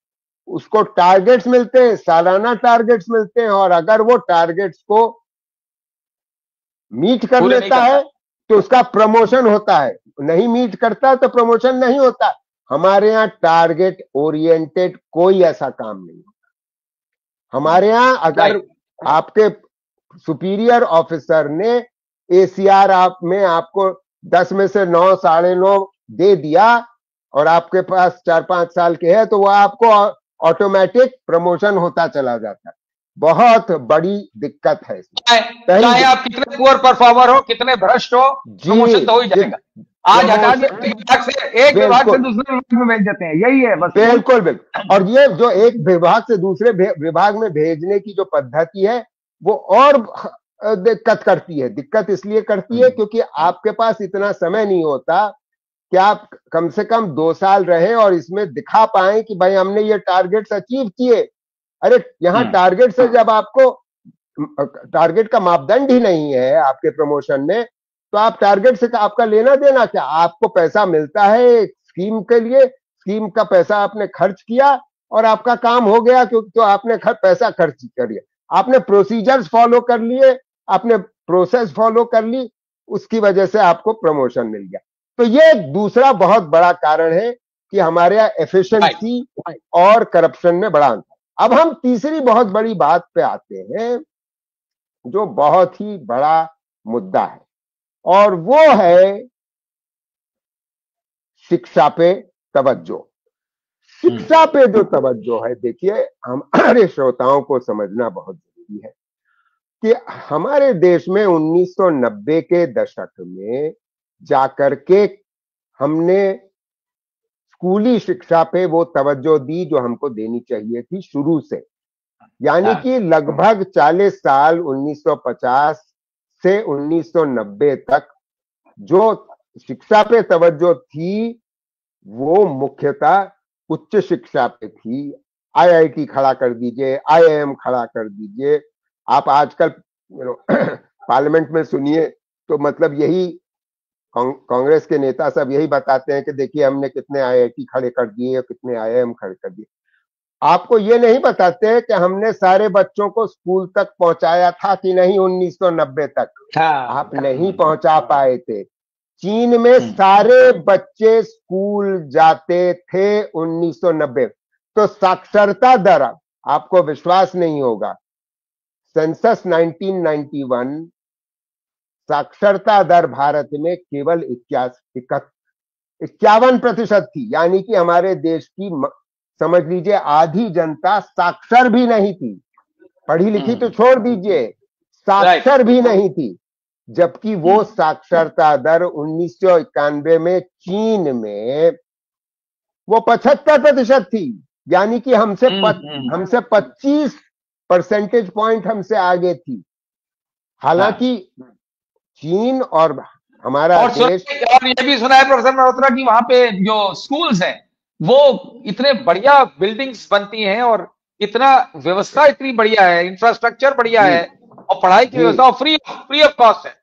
उसको टारगेट्स मिलते हैं, सालाना टारगेट्स मिलते हैं, और अगर वो टारगेट्स को मीट कर लेता है तो उसका प्रमोशन होता है, नहीं मीट करता तो प्रमोशन नहीं होता। हमारे यहाँ टारगेट ओरिएंटेड कोई ऐसा काम नहीं होता। हमारे यहाँ अगर आपके सुपीरियर ऑफिसर ने एसीआर आपको 10 में से 9, 9.5 दे दिया और आपके पास 4-5 साल के है, तो वो आपको ऑटोमेटिक प्रमोशन होता चला जाता है। बहुत बड़ी दिक्कत है इसमें। चाहे आप कितने पुअर परफॉर्मर हो, कितने भ्रष्ट हो, प्रमोशन तो हो ही जाएगा। आज हटा दिया एक विभाग से दूसरे विभाग में भेज देते हैं, यही है बस। बिल्कुल। और ये जो एक विभाग से दूसरे विभाग में भेजने की जो पद्धति है, वो और दिक्कत करती है। दिक्कत इसलिए करती है क्योंकि आपके पास इतना समय नहीं होता कि आप कम से कम 2 साल रहे और इसमें दिखा पाए कि भाई हमने ये टारगेट्स अचीव किए। अरे यहाँ टारगेट से, जब आपको टारगेट का मापदंड ही नहीं है आपके प्रमोशन में, तो आप टारगेट से आपका लेना देना क्या? आपको पैसा मिलता है स्कीम के लिए, स्कीम का पैसा आपने खर्च किया और आपका काम हो गया, क्योंकि तो आपने पैसा खर्च कर लिया, आपने प्रोसीजर्स फॉलो कर लिए, आपने प्रोसेस फॉलो कर ली, उसकी वजह से आपको प्रमोशन मिल गया। तो ये दूसरा बहुत बड़ा कारण है कि हमारे यहाँ एफिशिएंसी और करप्शन में बड़ा अंतर। अब हम तीसरी बहुत बड़ी बात पे आते हैं, जो बहुत ही बड़ा मुद्दा है, और वो है शिक्षा पे तवज्जो। शिक्षा पे जो तवज्जो है, देखिए हमारे श्रोताओं को समझना बहुत जरूरी है कि हमारे देश में 1990 के दशक में जाकर के हमने स्कूली शिक्षा पे वो तवज्जो दी जो हमको देनी चाहिए थी शुरू से। यानी कि लगभग 40 साल 1950 से 1990 तक जो शिक्षा पे तवज्जो थी वो मुख्यतः उच्च शिक्षा पे थी। आईआईटी खड़ा कर दीजिए, आईआईएम खड़ा कर दीजिए, आप आजकल पार्लियामेंट में सुनिए तो मतलब यही कांग्रेस के नेता सब यही बताते हैं कि देखिए हमने कितने आईआईटी खड़े कर दिए, कितने आईआईएम खड़े कर दिए। आपको ये नहीं बताते कि हमने सारे बच्चों को स्कूल तक पहुंचाया था कि नहीं 1990 तक। आप नहीं पहुंचा पाए थे। चीन में सारे बच्चे स्कूल जाते थे 1990। तो साक्षरता दर, आपको विश्वास नहीं होगा, सेंसस 1991 साक्षरता दर भारत में केवल 51% थी। यानी कि हमारे देश की समझ लीजिए आधी जनता साक्षर भी नहीं थी, पढ़ी लिखी तो छोड़ दीजिए, साक्षर भी नहीं थी। जबकि वो साक्षरता दर 1991 में चीन में वो 75% थी। यानी कि हमसे 25 परसेंटेज पॉइंट हमसे आगे थी। हालांकि चीन और हमारा देश, और ये भी सुना है प्रोफेसर मल्होत्रा कि वहां पे जो स्कूल्स हैं वो इतने बढ़िया बिल्डिंग्स बनती हैं और इतना व्यवस्था इतनी बढ़िया है, इंफ्रास्ट्रक्चर बढ़िया है और पढ़ाई की व्यवस्था फ्री ऑफ कॉस्ट है।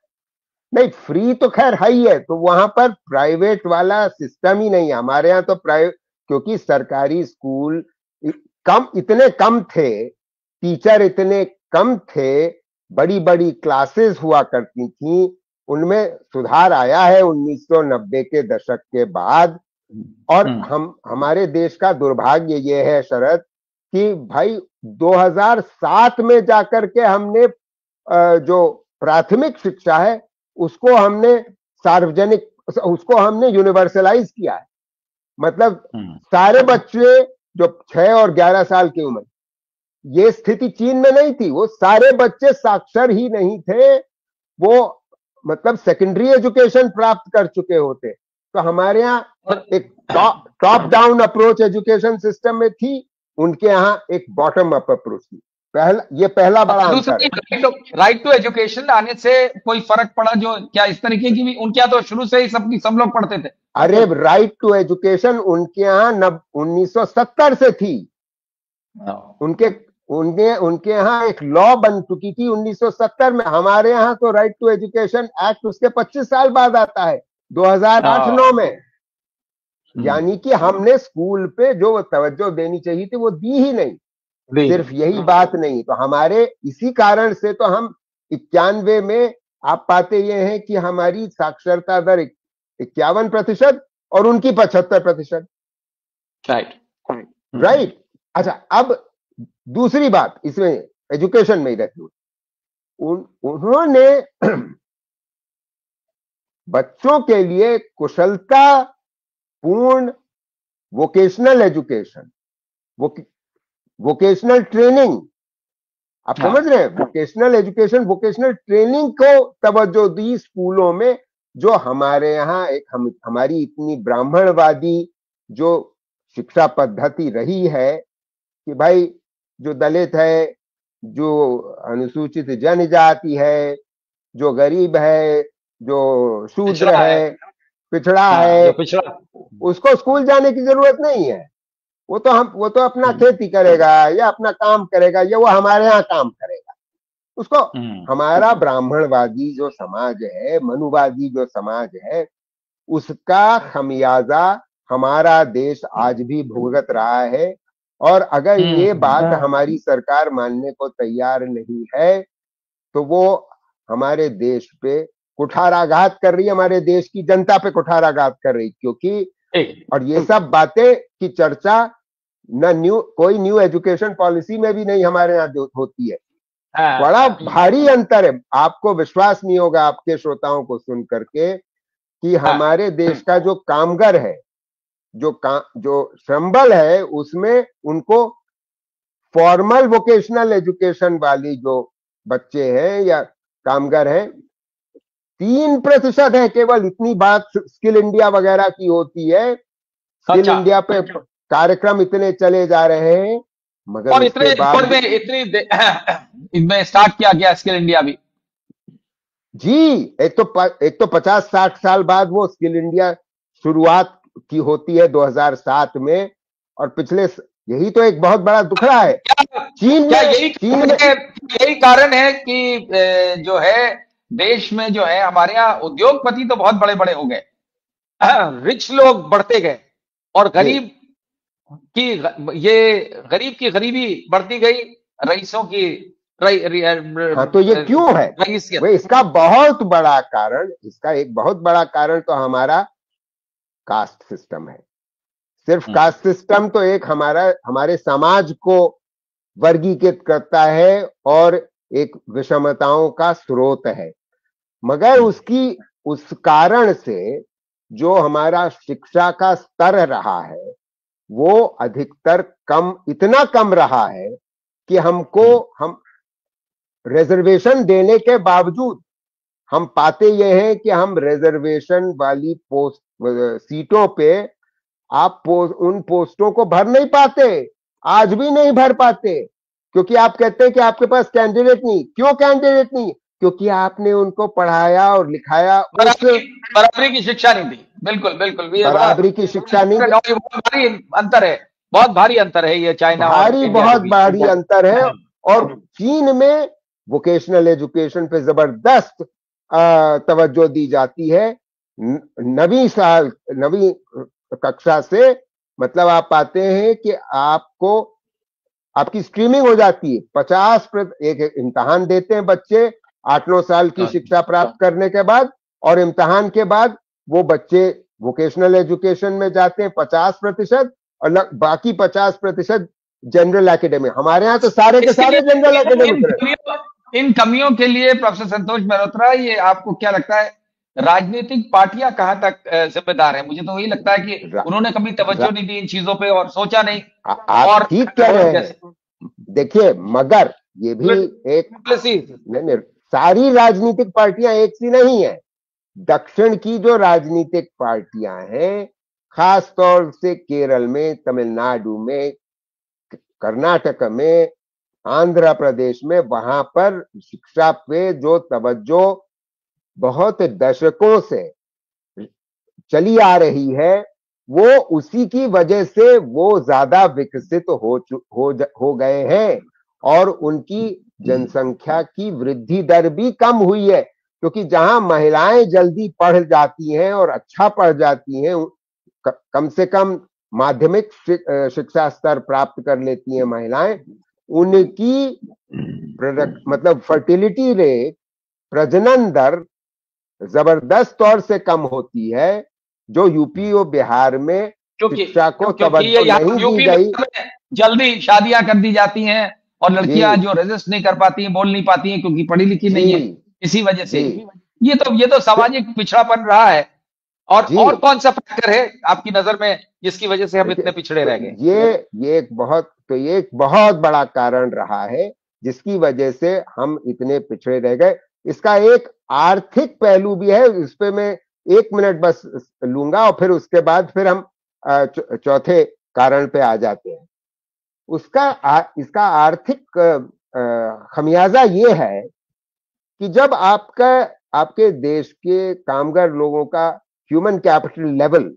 नहीं, फ्री तो खैर है ही है, तो वहां पर प्राइवेट वाला सिस्टम ही नहीं है। हमारे यहाँ तो प्राइवेट, क्योंकि सरकारी स्कूल इतने कम थे, टीचर इतने कम थे, बड़ी बड़ी क्लासेस हुआ करती थी। उनमें सुधार आया है 1990 के दशक के बाद। और हमारे देश का दुर्भाग्य ये है शरद कि भाई 2007 में जाकर के हमने जो प्राथमिक शिक्षा है उसको हमने सार्वजनिक, उसको हमने यूनिवर्सलाइज किया है। मतलब सारे बच्चे जो 6 और 11 साल की उम्र, ये स्थिति चीन में नहीं थी। वो सारे बच्चे साक्षर ही नहीं थे, वो मतलब सेकेंडरी एजुकेशन प्राप्त कर चुके होते। तो हमारे यहाँ एक top down approach education system में थी, उनके यहाँ एक बॉटम अप अप्रोच थी। ये पहला बड़ा अंतर है। राइट टू एजुकेशन आने से कोई फर्क पड़ा जो क्या इस तरीके की भी उनके यहाँ तो शुरू से ही सब लोग पढ़ते थे? अरे राइट टू एजुकेशन उनके यहाँ 1970 से थी। उनके यहाँ एक लॉ बन चुकी थी 1970 में। हमारे यहाँ तो राइट टू एजुकेशन एक्ट उसके 25 साल बाद आता है, 2008-9 में। यानी कि हमने स्कूल पे जो तवज्जो देनी चाहिए थी वो दी ही नहीं। सिर्फ यही बात नहीं, तो हमारे इसी कारण से तो हम 91 में आप पाते ये हैं कि हमारी साक्षरता दर 51% और उनकी 75%। राइट। अच्छा, अब दूसरी बात इसमें एजुकेशन में ही रहती उन्होंने बच्चों के लिए कुशलता पूर्ण वोकेशनल एजुकेशन, वोकेशनल ट्रेनिंग, आप समझ रहे हैं, वोकेशनल एजुकेशन, वोकेशनल ट्रेनिंग को तवज्जो दी स्कूलों में। जो हमारे यहाँ हमारी इतनी ब्राह्मणवादी जो शिक्षा पद्धति रही है कि भाई जो दलित है, जो अनुसूचित जनजाति है, जो गरीब है, जो शूद्र है, पिछड़ा है, उसको स्कूल जाने की जरूरत नहीं है। वो तो अपना खेती करेगा या अपना काम करेगा या वो हमारे यहाँ काम करेगा। उसको हमारा ब्राह्मणवादी जो समाज है, मनुवादी जो समाज है, उसका खमियाजा हमारा देश आज भी भुगत रहा है। और अगर ये बात हमारी सरकार मानने को तैयार नहीं है तो वो हमारे देश पे कुठाराघात कर रही है, हमारे देश की जनता पे कुठाराघात कर रही। क्योंकि और ये सब बातें की चर्चा न कोई न्यू एजुकेशन पॉलिसी में भी नहीं हमारे यहाँ होती है। बड़ा भारी अंतर है। आपको विश्वास नहीं होगा आपके श्रोताओं को सुन करके कि हमारे देश का जो कामगार है, जो श्रमबल है, उसमें उनको फॉर्मल वोकेशनल एजुकेशन वाली जो बच्चे हैं या कामगार हैं 3% है केवल। इतनी बात स्किल इंडिया वगैरह की होती है, स्किल इंडिया पे कार्यक्रम इतने चले जा रहे हैं, मगर और इनमें स्टार्ट किया गया स्किल इंडिया भी। जी, एक तो 50-60 साल बाद वो स्किल इंडिया शुरुआत की होती है 2007 में, और पिछले यही तो एक बहुत बड़ा दुखड़ा है। चीन में यही कारण है कि जो है देश में जो है हमारे यहाँ उद्योगपति तो बहुत बड़े बड़े हो गए, रिच लोग बढ़ते गए, और गरीब की गरीबी बढ़ती गई, रईसों की हाँ, तो ये क्यों है? इसका बहुत बड़ा कारण, इसका एक बहुत बड़ा कारण तो हमारा कास्ट सिस्टम है। सिर्फ कास्ट सिस्टम तो एक हमारे समाज को वर्गीकृत करता है और एक विषमताओं का स्रोत है, मगर उस कारण से जो हमारा शिक्षा का स्तर रहा है वो अधिकतर इतना कम रहा है कि हम रिजर्वेशन देने के बावजूद हम पाते ये हैं कि हम रिजर्वेशन वाली सीटों पे उन पोस्टों को भर नहीं पाते, आज भी नहीं भर पाते, क्योंकि आप कहते हैं कि आपके पास कैंडिडेट नहीं। क्यों कैंडिडेट नहीं? क्योंकि आपने उनको पढ़ाया और लिखाया, बराबरी की शिक्षा नहीं दी। बिल्कुल बिल्कुल, बराबरी की शिक्षा नहीं दी। बहुत भारी अंतर है, बहुत भारी अंतर है ये चाइना बहुत भारी अंतर है। और चीन में वोकेशनल एजुकेशन पे जबरदस्त तवज्जो दी जाती है। नवी कक्षा से, मतलब आप पाते हैं कि आपकी स्ट्रीमिंग हो जाती है। 50% एक इम्तहान देते हैं बच्चे 8-9 साल की शिक्षा प्राप्त करने के बाद, और इम्तहान के बाद वो बच्चे वोकेशनल एजुकेशन में जाते हैं 50%, और बाकी 50% जनरल एकेडमी। हमारे यहाँ तो सारे के सारे जनरल एकेडमी। इन कमियों के लिए प्रोफेसर संतोष मल्होत्रा, ये आपको क्या लगता है राजनीतिक पार्टियां कहां तक जिम्मेदार है? मुझे तो वही लगता है कि उन्होंने कभी तवज्जो नहीं दी इन चीजों पे और सोचा नहीं। और ठीक कह रहे हैं। देखिए, मगर ये भी एक सारी राजनीतिक पार्टियां एक सी नहीं है। दक्षिण की जो राजनीतिक पार्टियां हैं, खास तौर से केरल में, तमिलनाडु में, कर्नाटक में, आंध्र प्रदेश में, वहां पर शिक्षा पे जो तवज्जो बहुत दशकों से चली आ रही है, वो उसी की वजह से वो ज्यादा विकसित हो गए हैं, और उनकी जनसंख्या की वृद्धि दर भी कम हुई है। क्योंकि जहां महिलाएं जल्दी पढ़ जाती हैं और अच्छा पढ़ जाती हैं, कम से कम माध्यमिक शिक्षा स्तर प्राप्त कर लेती हैं महिलाएं, उनकी मतलब फर्टिलिटी रेट, प्रजनन दर जबरदस्त तौर से कम होती है, जो यूपी और बिहार में शिक्षा को तवज्जो नहीं दी गई। जल्दी शादियां कर दी जाती हैं और लड़कियां जो रेजिस्ट नहीं कर पाती हैं, बोल नहीं पाती हैं, क्योंकि पढ़ी लिखी नहीं है, इसी वजह से ये तो सामाजिक पिछड़ापन रहा है। और कौन सा फैक्टर है आपकी नजर में जिसकी वजह से हम इतने पिछड़े रह गए? ये एक बहुत बड़ा कारण रहा है जिसकी वजह से हम इतने पिछड़े रह गए। इसका एक आर्थिक पहलू भी है, इस पे मैं 1 मिनट बस लूंगा और फिर उसके बाद फिर हम चौथे कारण पे आ जाते हैं। इसका आर्थिक खमियाजा ये है कि जब आपके देश के कामगार लोगों का ह्यूमन कैपिटल लेवल,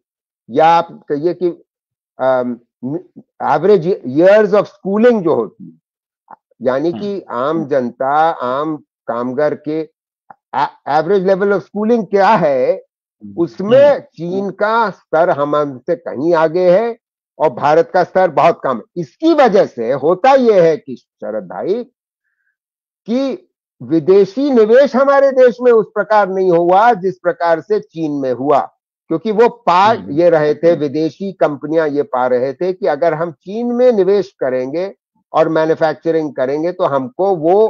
या आप कहिए कि एवरेज इयर्स ऑफ स्कूलिंग जो होती है, यानी कि आम जनता, आम कामगार के एवरेज लेवल ऑफ स्कूलिंग क्या है, उसमें चीन का स्तर हमसे कहीं आगे है और भारत का स्तर बहुत कम है। इसकी वजह से होता यह है कि शरद भाई, कि विदेशी निवेश हमारे देश में उस प्रकार नहीं हुआ जिस प्रकार से चीन में हुआ, क्योंकि वो पा ये रहे थे, विदेशी कंपनियां ये पा रहे थे कि अगर हम चीन में निवेश करेंगे और मैन्युफैक्चरिंग करेंगे तो हमको वो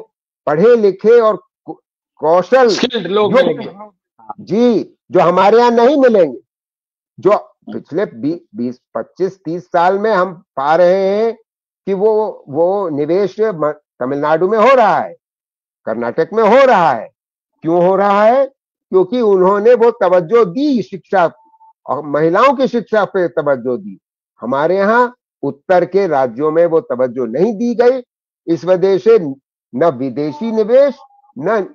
पढ़े लिखे और कौशल स्किल्ड लोग मिलेंगे जी, जो हमारे यहाँ नहीं मिलेंगे, जो पिछले 20-25-30 साल में हम पा रहे हैं कि वो निवेश तमिलनाडु में हो रहा है, कर्नाटक में हो रहा है। क्यों हो रहा है? क्योंकि उन्होंने वो तवज्जो दी शिक्षा और महिलाओं की शिक्षा पे तवज्जो दी। हमारे यहाँ उत्तर के राज्यों में वो तवज्जो नहीं दी गई। इस वजह से न विदेशी निवेश न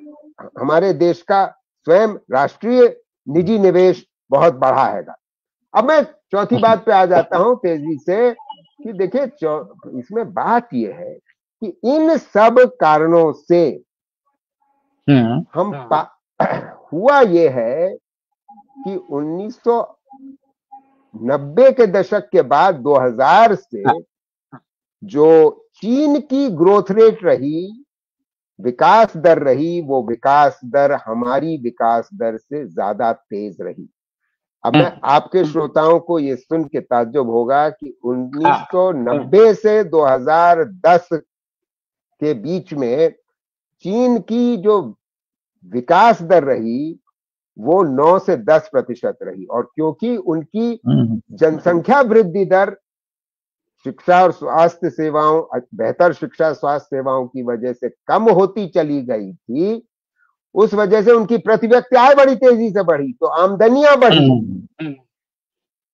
हमारे देश का स्वयं राष्ट्रीय निजी निवेश बहुत बढ़ा है। अब मैं चौथी बात पे आ जाता हूं तेजी से कि देखिए इसमें बात यह है कि इन सब कारणों से हम हुआ ये है कि 1990 के दशक के बाद 2000 से जो चीन की ग्रोथ रेट रही, विकास दर रही, वो विकास दर हमारी विकास दर से ज्यादा तेज रही। अब मैं आपके श्रोताओं को ये सुन के ताज्जुब होगा कि 1990 से 2010 के बीच में चीन की जो विकास दर रही वो 9 से 10% रही, और क्योंकि उनकी जनसंख्या वृद्धि दर शिक्षा और स्वास्थ्य सेवाओं, बेहतर शिक्षा स्वास्थ्य सेवाओं की वजह से कम होती चली गई थी, उस वजह से उनकी प्रति व्यक्ति आय बड़ी तेजी से बढ़ी, तो आमदनियां बढ़ी।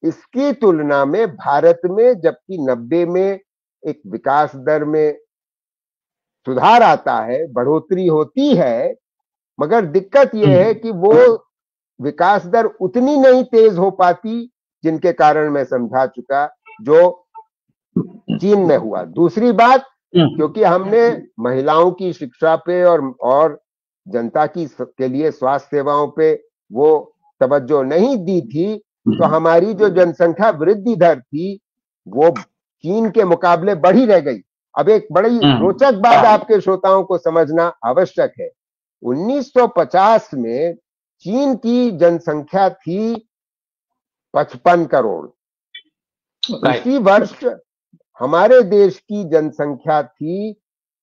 इसकी तुलना में भारत में जबकि 90 में एक विकास दर में सुधार आता है, बढ़ोतरी होती है, मगर दिक्कत यह है कि वो विकास दर उतनी नहीं तेज हो पाती जिनके कारण मैं समझा चुका जो चीन में हुआ। दूसरी बात, क्योंकि हमने महिलाओं की शिक्षा पे और जनता की के लिए स्वास्थ्य सेवाओं पे वो तवज्जो नहीं दी थी, तो हमारी जो जनसंख्या वृद्धि दर थी वो चीन के मुकाबले बढ़ी रह गई। अब एक बड़ी रोचक बात आपके श्रोताओं को समझना आवश्यक है। 1950 में चीन की जनसंख्या थी 55 करोड़। उसी वर्ष हमारे देश की जनसंख्या थी,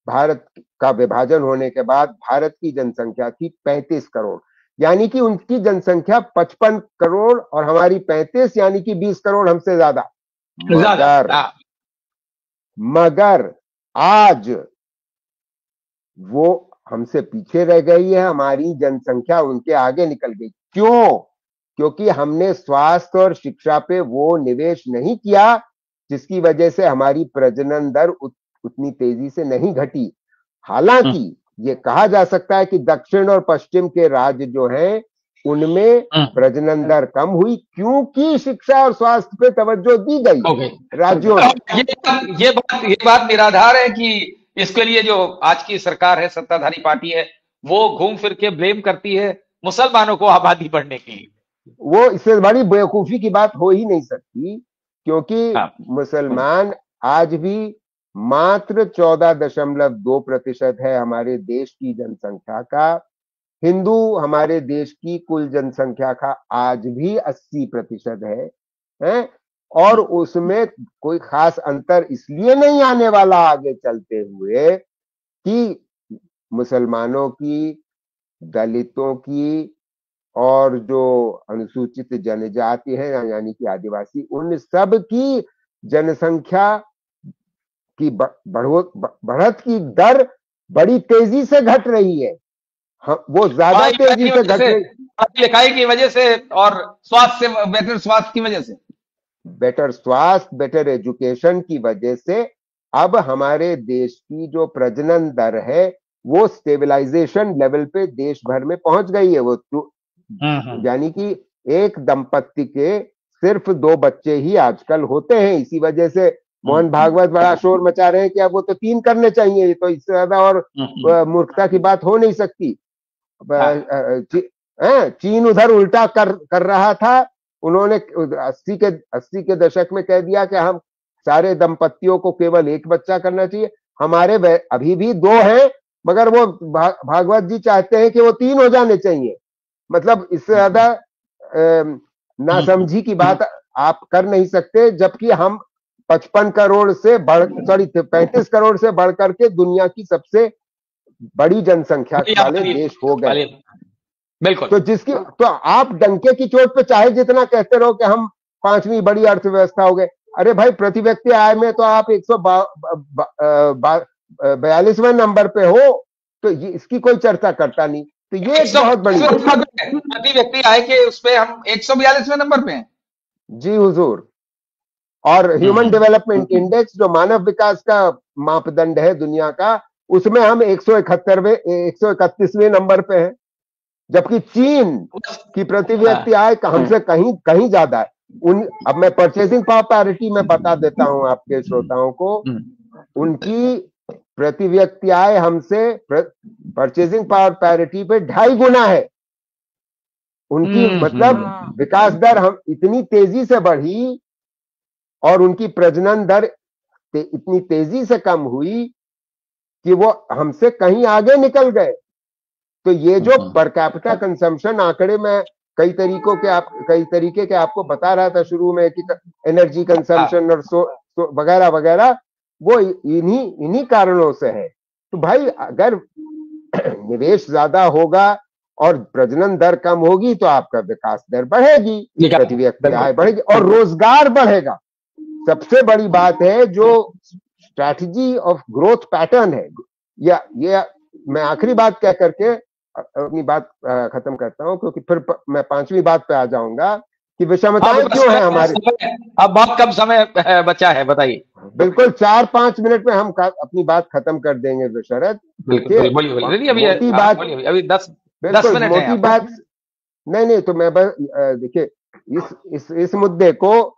भारत का विभाजन होने के बाद भारत की जनसंख्या थी 35 करोड़, यानी कि उनकी जनसंख्या 55 करोड़ और हमारी 35, यानी कि 20 करोड़ हमसे ज्यादा। मगर आज वो हमसे पीछे रह गई है, हमारी जनसंख्या उनके आगे निकल गई। क्यों? क्योंकि हमने स्वास्थ्य और शिक्षा पे वो निवेश नहीं किया जिसकी वजह से हमारी प्रजनन दर उतनी तेजी से नहीं घटी। हालांकि ये कहा जा सकता है कि दक्षिण और पश्चिम के राज्य जो हैं उनमें प्रजनन दर कम हुई क्योंकि शिक्षा और स्वास्थ्य पे तवज्जो दी गई राज्यों में। ये बात निराधार है कि इसके लिए जो आज की सरकार है, सत्ताधारी पार्टी है, वो घूम फिर के ब्लेम करती है मुसलमानों को आबादी बढ़ने की। वो इससे बड़ी बेवकूफी की बात हो ही नहीं सकती, क्योंकि मुसलमान आज भी मात्र 14.2% है हमारे देश की जनसंख्या का। हिंदू हमारे देश की कुल जनसंख्या का आज भी 80% है, और उसमें कोई खास अंतर इसलिए नहीं आने वाला आगे चलते हुए कि मुसलमानों की, दलितों की और जो अनुसूचित जनजाति है यानी कि आदिवासी, उन सब की जनसंख्या की बढ़त की दर बड़ी तेजी से घट रही है। वो ज्यादा तेजी से घट रही है लिखाई की वजह से और स्वास्थ्य से, बेहतर स्वास्थ्य की वजह से, बेटर स्वास्थ्य, बेटर एजुकेशन की वजह से अब हमारे देश की जो प्रजनन दर है वो स्टेबलाइजेशन लेवल पे देश भर में पहुंच गई है। वो यानी कि एक दंपत्ति के सिर्फ 2 बच्चे ही आजकल होते हैं। इसी वजह से मोहन भागवत बड़ा शोर मचा रहे हैं कि अब वो तो 3 करने चाहिए, तो इससे ज्यादा और मूर्खता की बात हो नहीं सकती। चीन उधर उल्टा कर रहा था। उन्होंने 80 के दशक में कह दिया कि हम सारे दंपत्तियों को केवल 1 बच्चा करना चाहिए। हमारे अभी भी 2 हैं, मगर वो भागवत जी चाहते हैं कि वो 3 हो जाने चाहिए। मतलब इससे ज्यादा नासमझी की बात आप कर नहीं सकते, जबकि हम 55 करोड़ से बढ़ 35 करोड़ से बढ़ करके दुनिया की सबसे बड़ी जनसंख्या वाले देश हो गए। बिल्कुल। तो आप डंके की चोट पे चाहे जितना कहते रहो कि हम 5वीं बड़ी अर्थव्यवस्था हो गए, अरे भाई प्रति व्यक्ति आय में तो आप 142वें नंबर पे हो, तो ये इसकी कोई चर्चा करता नहीं। तो ये एक बहुत बड़ी प्रति व्यक्ति आय के उस पे हम 142वें नंबर पे हैं। जी हुजूर। और ह्यूमन डेवलपमेंट इंडेक्स जो मानव विकास का मापदंड है दुनिया का, उसमें हम 131वें नंबर पे हैं, जबकि चीन की प्रति व्यक्ति आय हमसे कहीं कहीं ज्यादा है। अब मैं परचेसिंग पावर पैरिटी में बता देता हूं आपके श्रोताओं को, उनकी प्रति व्यक्ति आय हमसे परचेसिंग पावर पैरिटी पे 2.5 गुना है। उनकी मतलब विकास दर हम इतनी तेजी से बढ़ी और उनकी प्रजनन दर इतनी तेजी से कम हुई कि वो हमसे कहीं आगे निकल गए। तो ये जो पर कैपिटा कंजम्पशन आंकड़े में कई तरीके के आपको बता रहा था शुरू में कि एनर्जी कंजम्पशन और वगैरह वगैरह, वो इन्हीं कारणों से है। तो भाई अगर निवेश ज्यादा होगा और प्रजनन दर कम होगी तो आपका विकास दर बढ़ेगी, प्रति व्यक्ति आय बढ़ेगी और रोजगार बढ़ेगा। सबसे बड़ी बात है जो स्ट्रैटेजी ऑफ ग्रोथ पैटर्न है, या ये मैं आखिरी बात कह करके अपनी बात खत्म करता हूं, क्योंकि फिर मैं 5वीं बात पे आ जाऊंगा कि विषमताएं क्यों है हमारी। अब बहुत कम समय बचा है, बताइए। बिल्कुल 4-5 मिनट में हम अपनी बात खत्म कर देंगे विशरद। मोटी बात अभी 10 मिनट मोटी बात नहीं तो मैं बस देखिए इस मुद्दे को,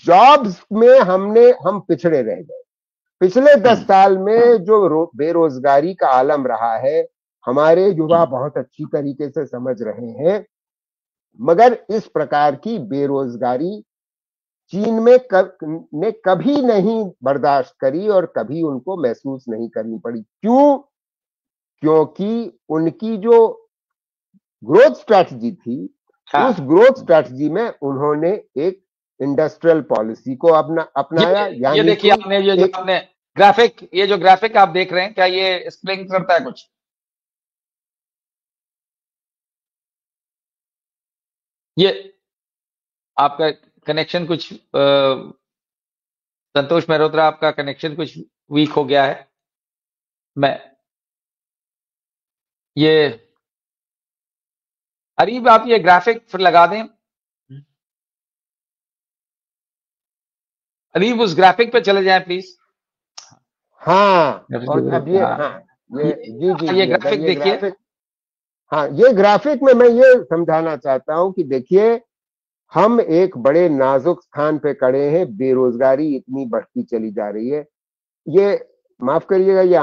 जॉब्स में हम पिछड़े रह गए। पिछले 10 साल में जो बेरोजगारी का आलम रहा है, हमारे युवा बहुत अच्छी तरीके से समझ रहे हैं, मगर इस प्रकार की बेरोजगारी चीन में ने कभी नहीं बर्दाश्त करी और कभी उनको महसूस नहीं करनी पड़ी। क्यों? क्योंकि उनकी जो ग्रोथ स्ट्रैटेजी थी, उस ग्रोथ स्ट्रैटेजी में उन्होंने एक इंडस्ट्रियल पॉलिसी को अपनाया। ये देखिए आपने आपने ग्राफिक, ये जो ग्राफिक आप देख रहे हैं, क्या ये एक्सप्लेन करता है कुछ? ये आपका कनेक्शन कुछ संतोष मेहरोत्रा, आपका कनेक्शन कुछ वीक हो गया है। मैं ये अरीब, आप ये ग्राफिक फिर लगा दें। अरीब उस ग्राफिक पे चले जाएं प्लीज। हाँ, और अब ये ग्राफिक देखिए। हाँ, ये ग्राफिक में मैं ये समझाना चाहता हूं कि देखिए, हम एक बड़े नाजुक स्थान पे खड़े हैं, बेरोजगारी इतनी बढ़ती चली जा रही है। ये माफ करिएगा, ये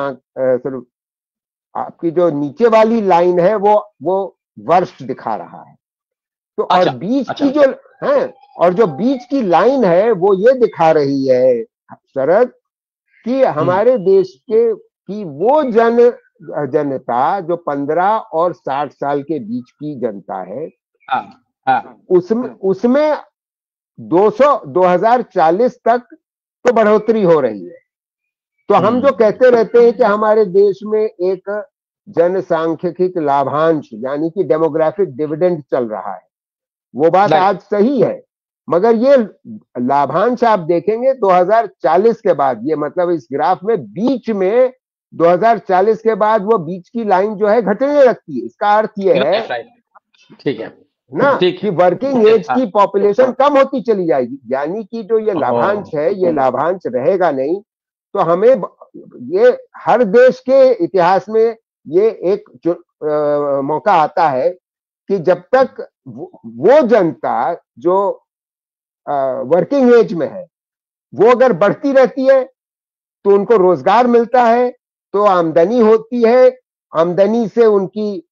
आपकी जो नीचे वाली लाइन है वो वर्ष दिखा रहा है। तो और बीच की जो है, और जो बीच की लाइन है वो ये दिखा रही है शरद कि हमारे देश की वो जनता जो 15 और 60 साल के बीच की जनता है, उसमें 2040 तक तो बढ़ोतरी हो रही है। तो हम जो कहते रहते हैं कि हमारे देश में एक जनसांख्यिक लाभांश यानी कि डेमोग्राफिक डिविडेंड चल रहा है, वो बात आज सही है, मगर ये लाभांश आप देखेंगे 2040 के बाद, ये मतलब इस ग्राफ में बीच में 2040 के बाद वो बीच की लाइन जो है घटने लगती है। इसका अर्थ ये है, ठीक है ना, कि वर्किंग एज की पॉपुलेशन कम होती चली जाएगी, यानी कि जो ये लाभांश है ये लाभांश रहेगा नहीं। तो हमें ये हर देश के इतिहास में ये एक मौका आता है कि जब तक वो जनता जो वर्किंग एज में है वो अगर बढ़ती रहती है तो उनको रोजगार मिलता है, तो आमदनी होती है, आमदनी से उनकी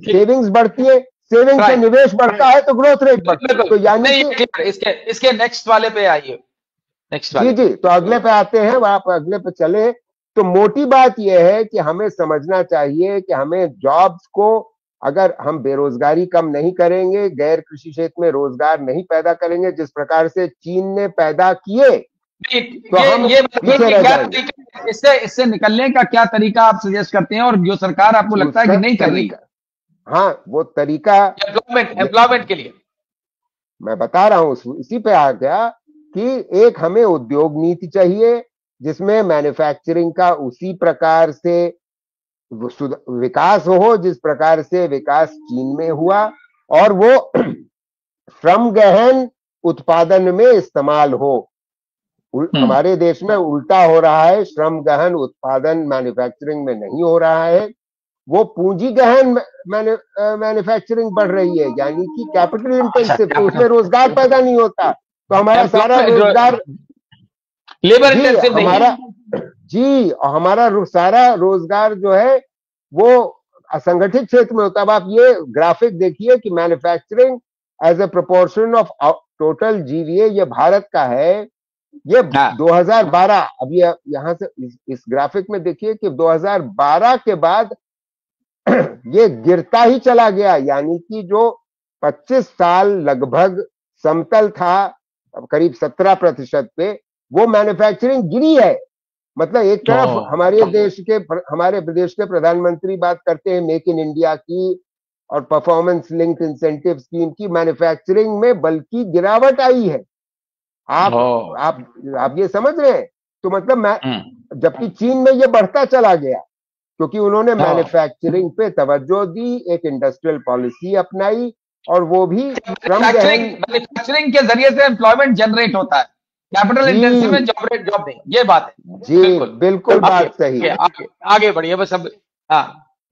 सेविंग्स बढ़ती है, सेविंग से निवेश बढ़ता है तो ग्रोथ रेट बढ़ता है। तो यानी इसके नेक्स्ट वाले पे आइए, नेक्स्ट वाले। जी, तो अगले पे आते हैं, आप अगले पे चले। तो मोटी बात यह है कि हमें समझना चाहिए कि हमें जॉब्स को अगर हम बेरोजगारी कम नहीं करेंगे, गैर कृषि क्षेत्र में रोजगार नहीं पैदा करेंगे जिस प्रकार से चीन ने पैदा किए, तो हम पीछे रह जाएंगे। इससे निकलने का क्या तरीका आप सजेस्ट करते हैं, और जो सरकार आपको लगता है कि नहीं कर रही? हाँ, वो तरीका एम्प्लॉयमेंट के लिए मैं बता रहा हूं, इसी पे आ गया कि एक हमें उद्योग नीति चाहिए जिसमें मैन्युफैक्चरिंग का उसी प्रकार से विकास हो जिस प्रकार से विकास चीन में हुआ, और वो श्रम गहन उत्पादन में इस्तेमाल हो। हमारे देश में उल्टा हो रहा है, श्रम गहन उत्पादन मैन्युफैक्चरिंग में नहीं हो रहा है, वो पूंजी गहन मैन्युफैक्चरिंग बढ़ रही है, यानी कि कैपिटल इंटेंसिव, तो उसमें रोजगार पैदा नहीं होता। तो हमारा सारा रोजगार लेबर इंटेंसिव हमारा जी, और हमारा सारा रोजगार जो है वो असंगठित क्षेत्र में होता है। अब आप ये ग्राफिक देखिए कि manufacturing as a proportion of total GVA ये भारत का है, ये 2012, अब ये यहां से इस ग्राफिक में देखिए कि 2012 के बाद ये गिरता ही चला गया, यानी कि जो 25 साल लगभग समतल था करीब 17% पे, वो मैन्युफैक्चरिंग गिरी है। मतलब एक तरफ हमारे प्रदेश के प्रधानमंत्री बात करते हैं मेक इन इंडिया की और परफॉर्मेंस लिंक्ड इंसेंटिव स्कीम की, मैन्युफैक्चरिंग में बल्कि गिरावट आई है। आप ये समझ रहे हैं? तो मतलब जबकि चीन में ये बढ़ता चला गया क्योंकि उन्होंने मैन्युफैक्चरिंग पे तवज्जो दी, एक इंडस्ट्रियल पॉलिसी अपनाई, और वो भी मैन्युफैक्चरिंग के जरिए से एम्प्लॉयमेंट जनरेट होता है, कैपिटल इंटेंसिव में जॉब नहीं, ये बात है जी। बिल्कुल बात सही। आगे बढ़िए बस अब।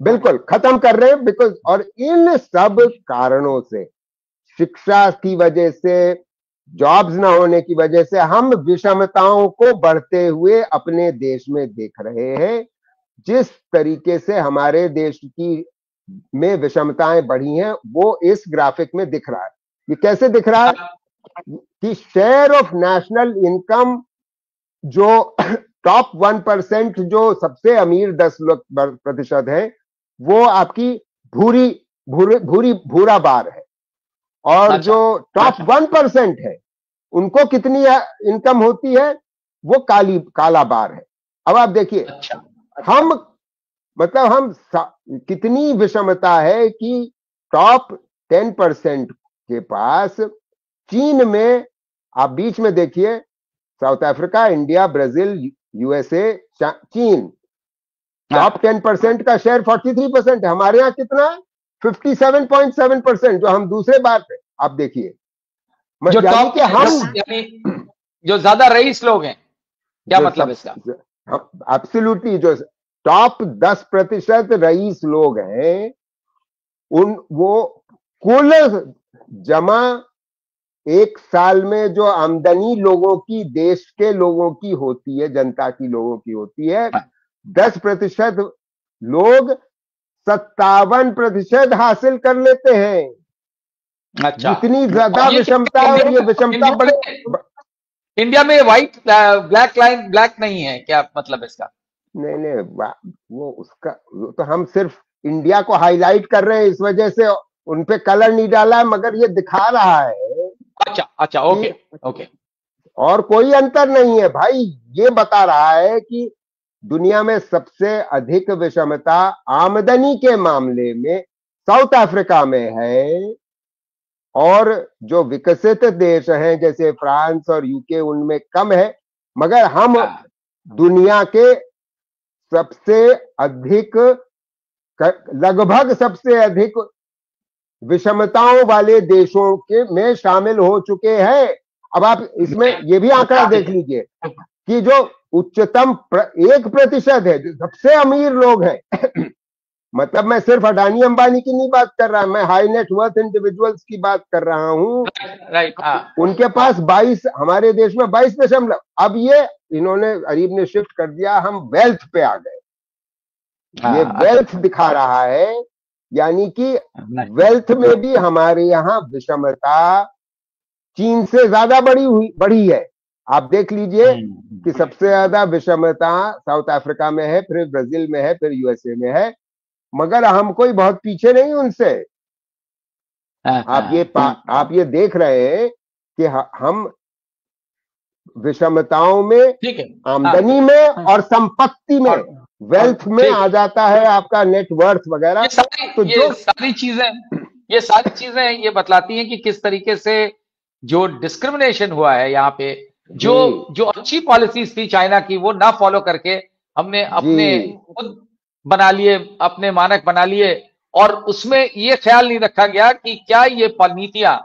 बिल्कुल खत्म कर रहे हैं बिकॉज, और इन सब कारणों से, शिक्षा की वजह से, जॉब्स ना होने की वजह से, हम विषमताओं को बढ़ते हुए अपने देश में देख रहे हैं। जिस तरीके से हमारे देश की में विषमताएं बढ़ी हैं वो इस ग्राफिक में दिख रहा है। ये कैसे दिख रहा है कि शेयर ऑफ नेशनल इनकम जो टॉप 1% जो सबसे अमीर 10% है, वो आपकी भूरा बार है, और जो टॉप 1% है उनको कितनी इनकम होती है, वो काला बार है। अब आप देखिए हम कितनी विषमता है कि टॉप 10% के पास चीन में, आप बीच में देखिए south Africa, India, Brazil, USA, चीन, टॉप 10% का शेयर 43% है। हमारे यहाँ कितना है? 57.7%, जो हम दूसरे बार पे। आप देखिए जो ज्यादा रईस लोग हैं, क्या मतलब इसका? एब्सोल्युटली, जो टॉप 10% रईस लोग हैं, वो कुल जमा एक साल में जो आमदनी लोगों की, देश के लोगों की होती है, जनता की लोगों की होती है, 10% लोग 57% हासिल कर लेते हैं। जितनी ज्यादा विषमता, ये विषमता बड़े इंडिया में व्हाइट ब्लैक लाइन ब्लैक नहीं है, क्या मतलब इसका? नहीं, वो उसका तो हम सिर्फ इंडिया को हाईलाइट कर रहे हैं, इस वजह से उनपे कलर नहीं डाला है, मगर ये दिखा रहा है। अच्छा, ओके। और कोई अंतर नहीं है भाई, ये बता रहा है कि दुनिया में सबसे अधिक विषमता आमदनी के मामले में साउथ अफ्रीका में है, और जो विकसित देश हैं जैसे फ्रांस और यूके, उनमें कम है, मगर हम दुनिया के सबसे अधिक, लगभग सबसे अधिक विषमताओं वाले देशों के में शामिल हो चुके हैं। अब आप इसमें ये भी आंकड़ा देख लीजिए कि जो उच्चतम 1% है, जो सबसे अमीर लोग हैं मतलब मैं सिर्फ अडानी अंबानी की नहीं बात कर रहा, मैं हाई नेट वर्थ इंडिविजुअल्स की बात कर रहा हूं। उनके पास 22, हमारे देश में 22 अब ये इन्होंने, अरीब ने शिफ्ट कर दिया, हम वेल्थ पे आ गए। ये वेल्थ दिखा रहा है, यानी कि वेल्थ में भी हमारे यहाँ विषमता चीन से ज्यादा बढ़ी है। आप देख लीजिए कि सबसे ज्यादा विषमता साउथ अफ्रीका में है, फिर ब्राजील में है, फिर यूएसए में है। मगर हम कोई बहुत पीछे नहीं उनसे। आप ये देख रहे हैं कि हम विषमताओं में, ठीक है। आमदनी में और संपत्ति में, वेल्थ में आ जाता है आपका नेटवर्थ वगैरह। तो ये सारी चीजें ये बतलाती हैं कि किस तरीके से जो डिस्क्रिमिनेशन हुआ है यहाँ पे, जो अच्छी पॉलिसीज थी चाइना की वो ना फॉलो करके हमने अपने खुद बना लिए, अपने मानक बना लिए, और उसमें ये ख्याल नहीं रखा गया कि क्या ये नीतियां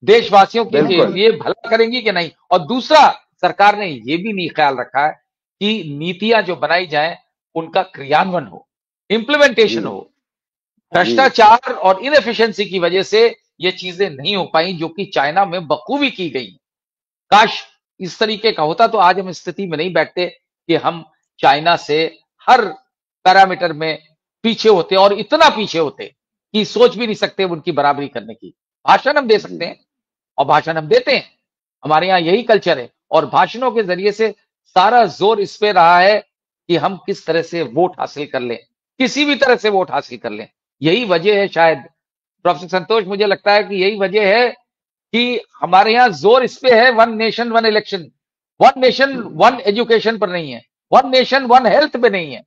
देशवासियों के लिए भला करेंगी कि नहीं। और दूसरा, सरकार ने ये भी नहीं ख्याल रखा है कि नीतियां जो बनाई जाए उनका क्रियान्वयन हो, इम्प्लीमेंटेशन हो। भ्रष्टाचार और इनएफिशिएंसी की वजह से ये चीजें नहीं हो पाई जो कि चाइना में बखूबी की गई। काश इस तरीके का होता तो आज हम इस स्थिति में नहीं बैठते कि हम चाइना से हर पैरामीटर में पीछे होते, और इतना पीछे होते कि सोच भी नहीं सकते उनकी बराबरी करने की। भाषण हम दे सकते हैं और भाषण हम देते हैं, हमारे यहाँ यही कल्चर है, और भाषणों के जरिए से सारा जोर इस पे रहा है कि हम किस तरह से वोट हासिल कर लें, किसी भी तरह से वोट हासिल कर लें। यही वजह है शायद प्रोफेसर संतोष, मुझे लगता है कि यही वजह है कि हमारे यहाँ जोर इस पे है, one nation one election, one nation one education पर नहीं है, वन नेशन वन हेल्थ पे नहीं है,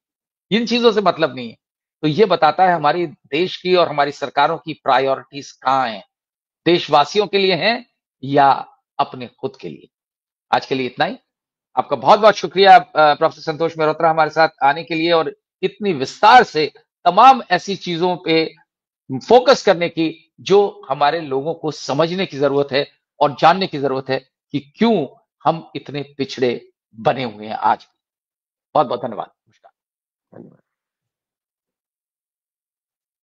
इन चीजों से मतलब नहीं है। तो ये बताता है हमारी देश की और हमारी सरकारों की प्रायोरिटीज कहाँ हैं, देशवासियों के लिए हैं या अपने खुद के लिए। आज के लिए इतना ही। आपका बहुत बहुत शुक्रिया प्रोफेसर संतोष मेहरोत्रा हमारे साथ आने के लिए, और इतनी विस्तार से तमाम ऐसी चीजों पे फोकस करने की जो हमारे लोगों को समझने की जरूरत है और जानने की जरूरत है कि क्यों हम इतने पिछड़े बने हुए हैं आज। बहुत बहुत धन्यवाद। नमस्कार। धन्यवाद।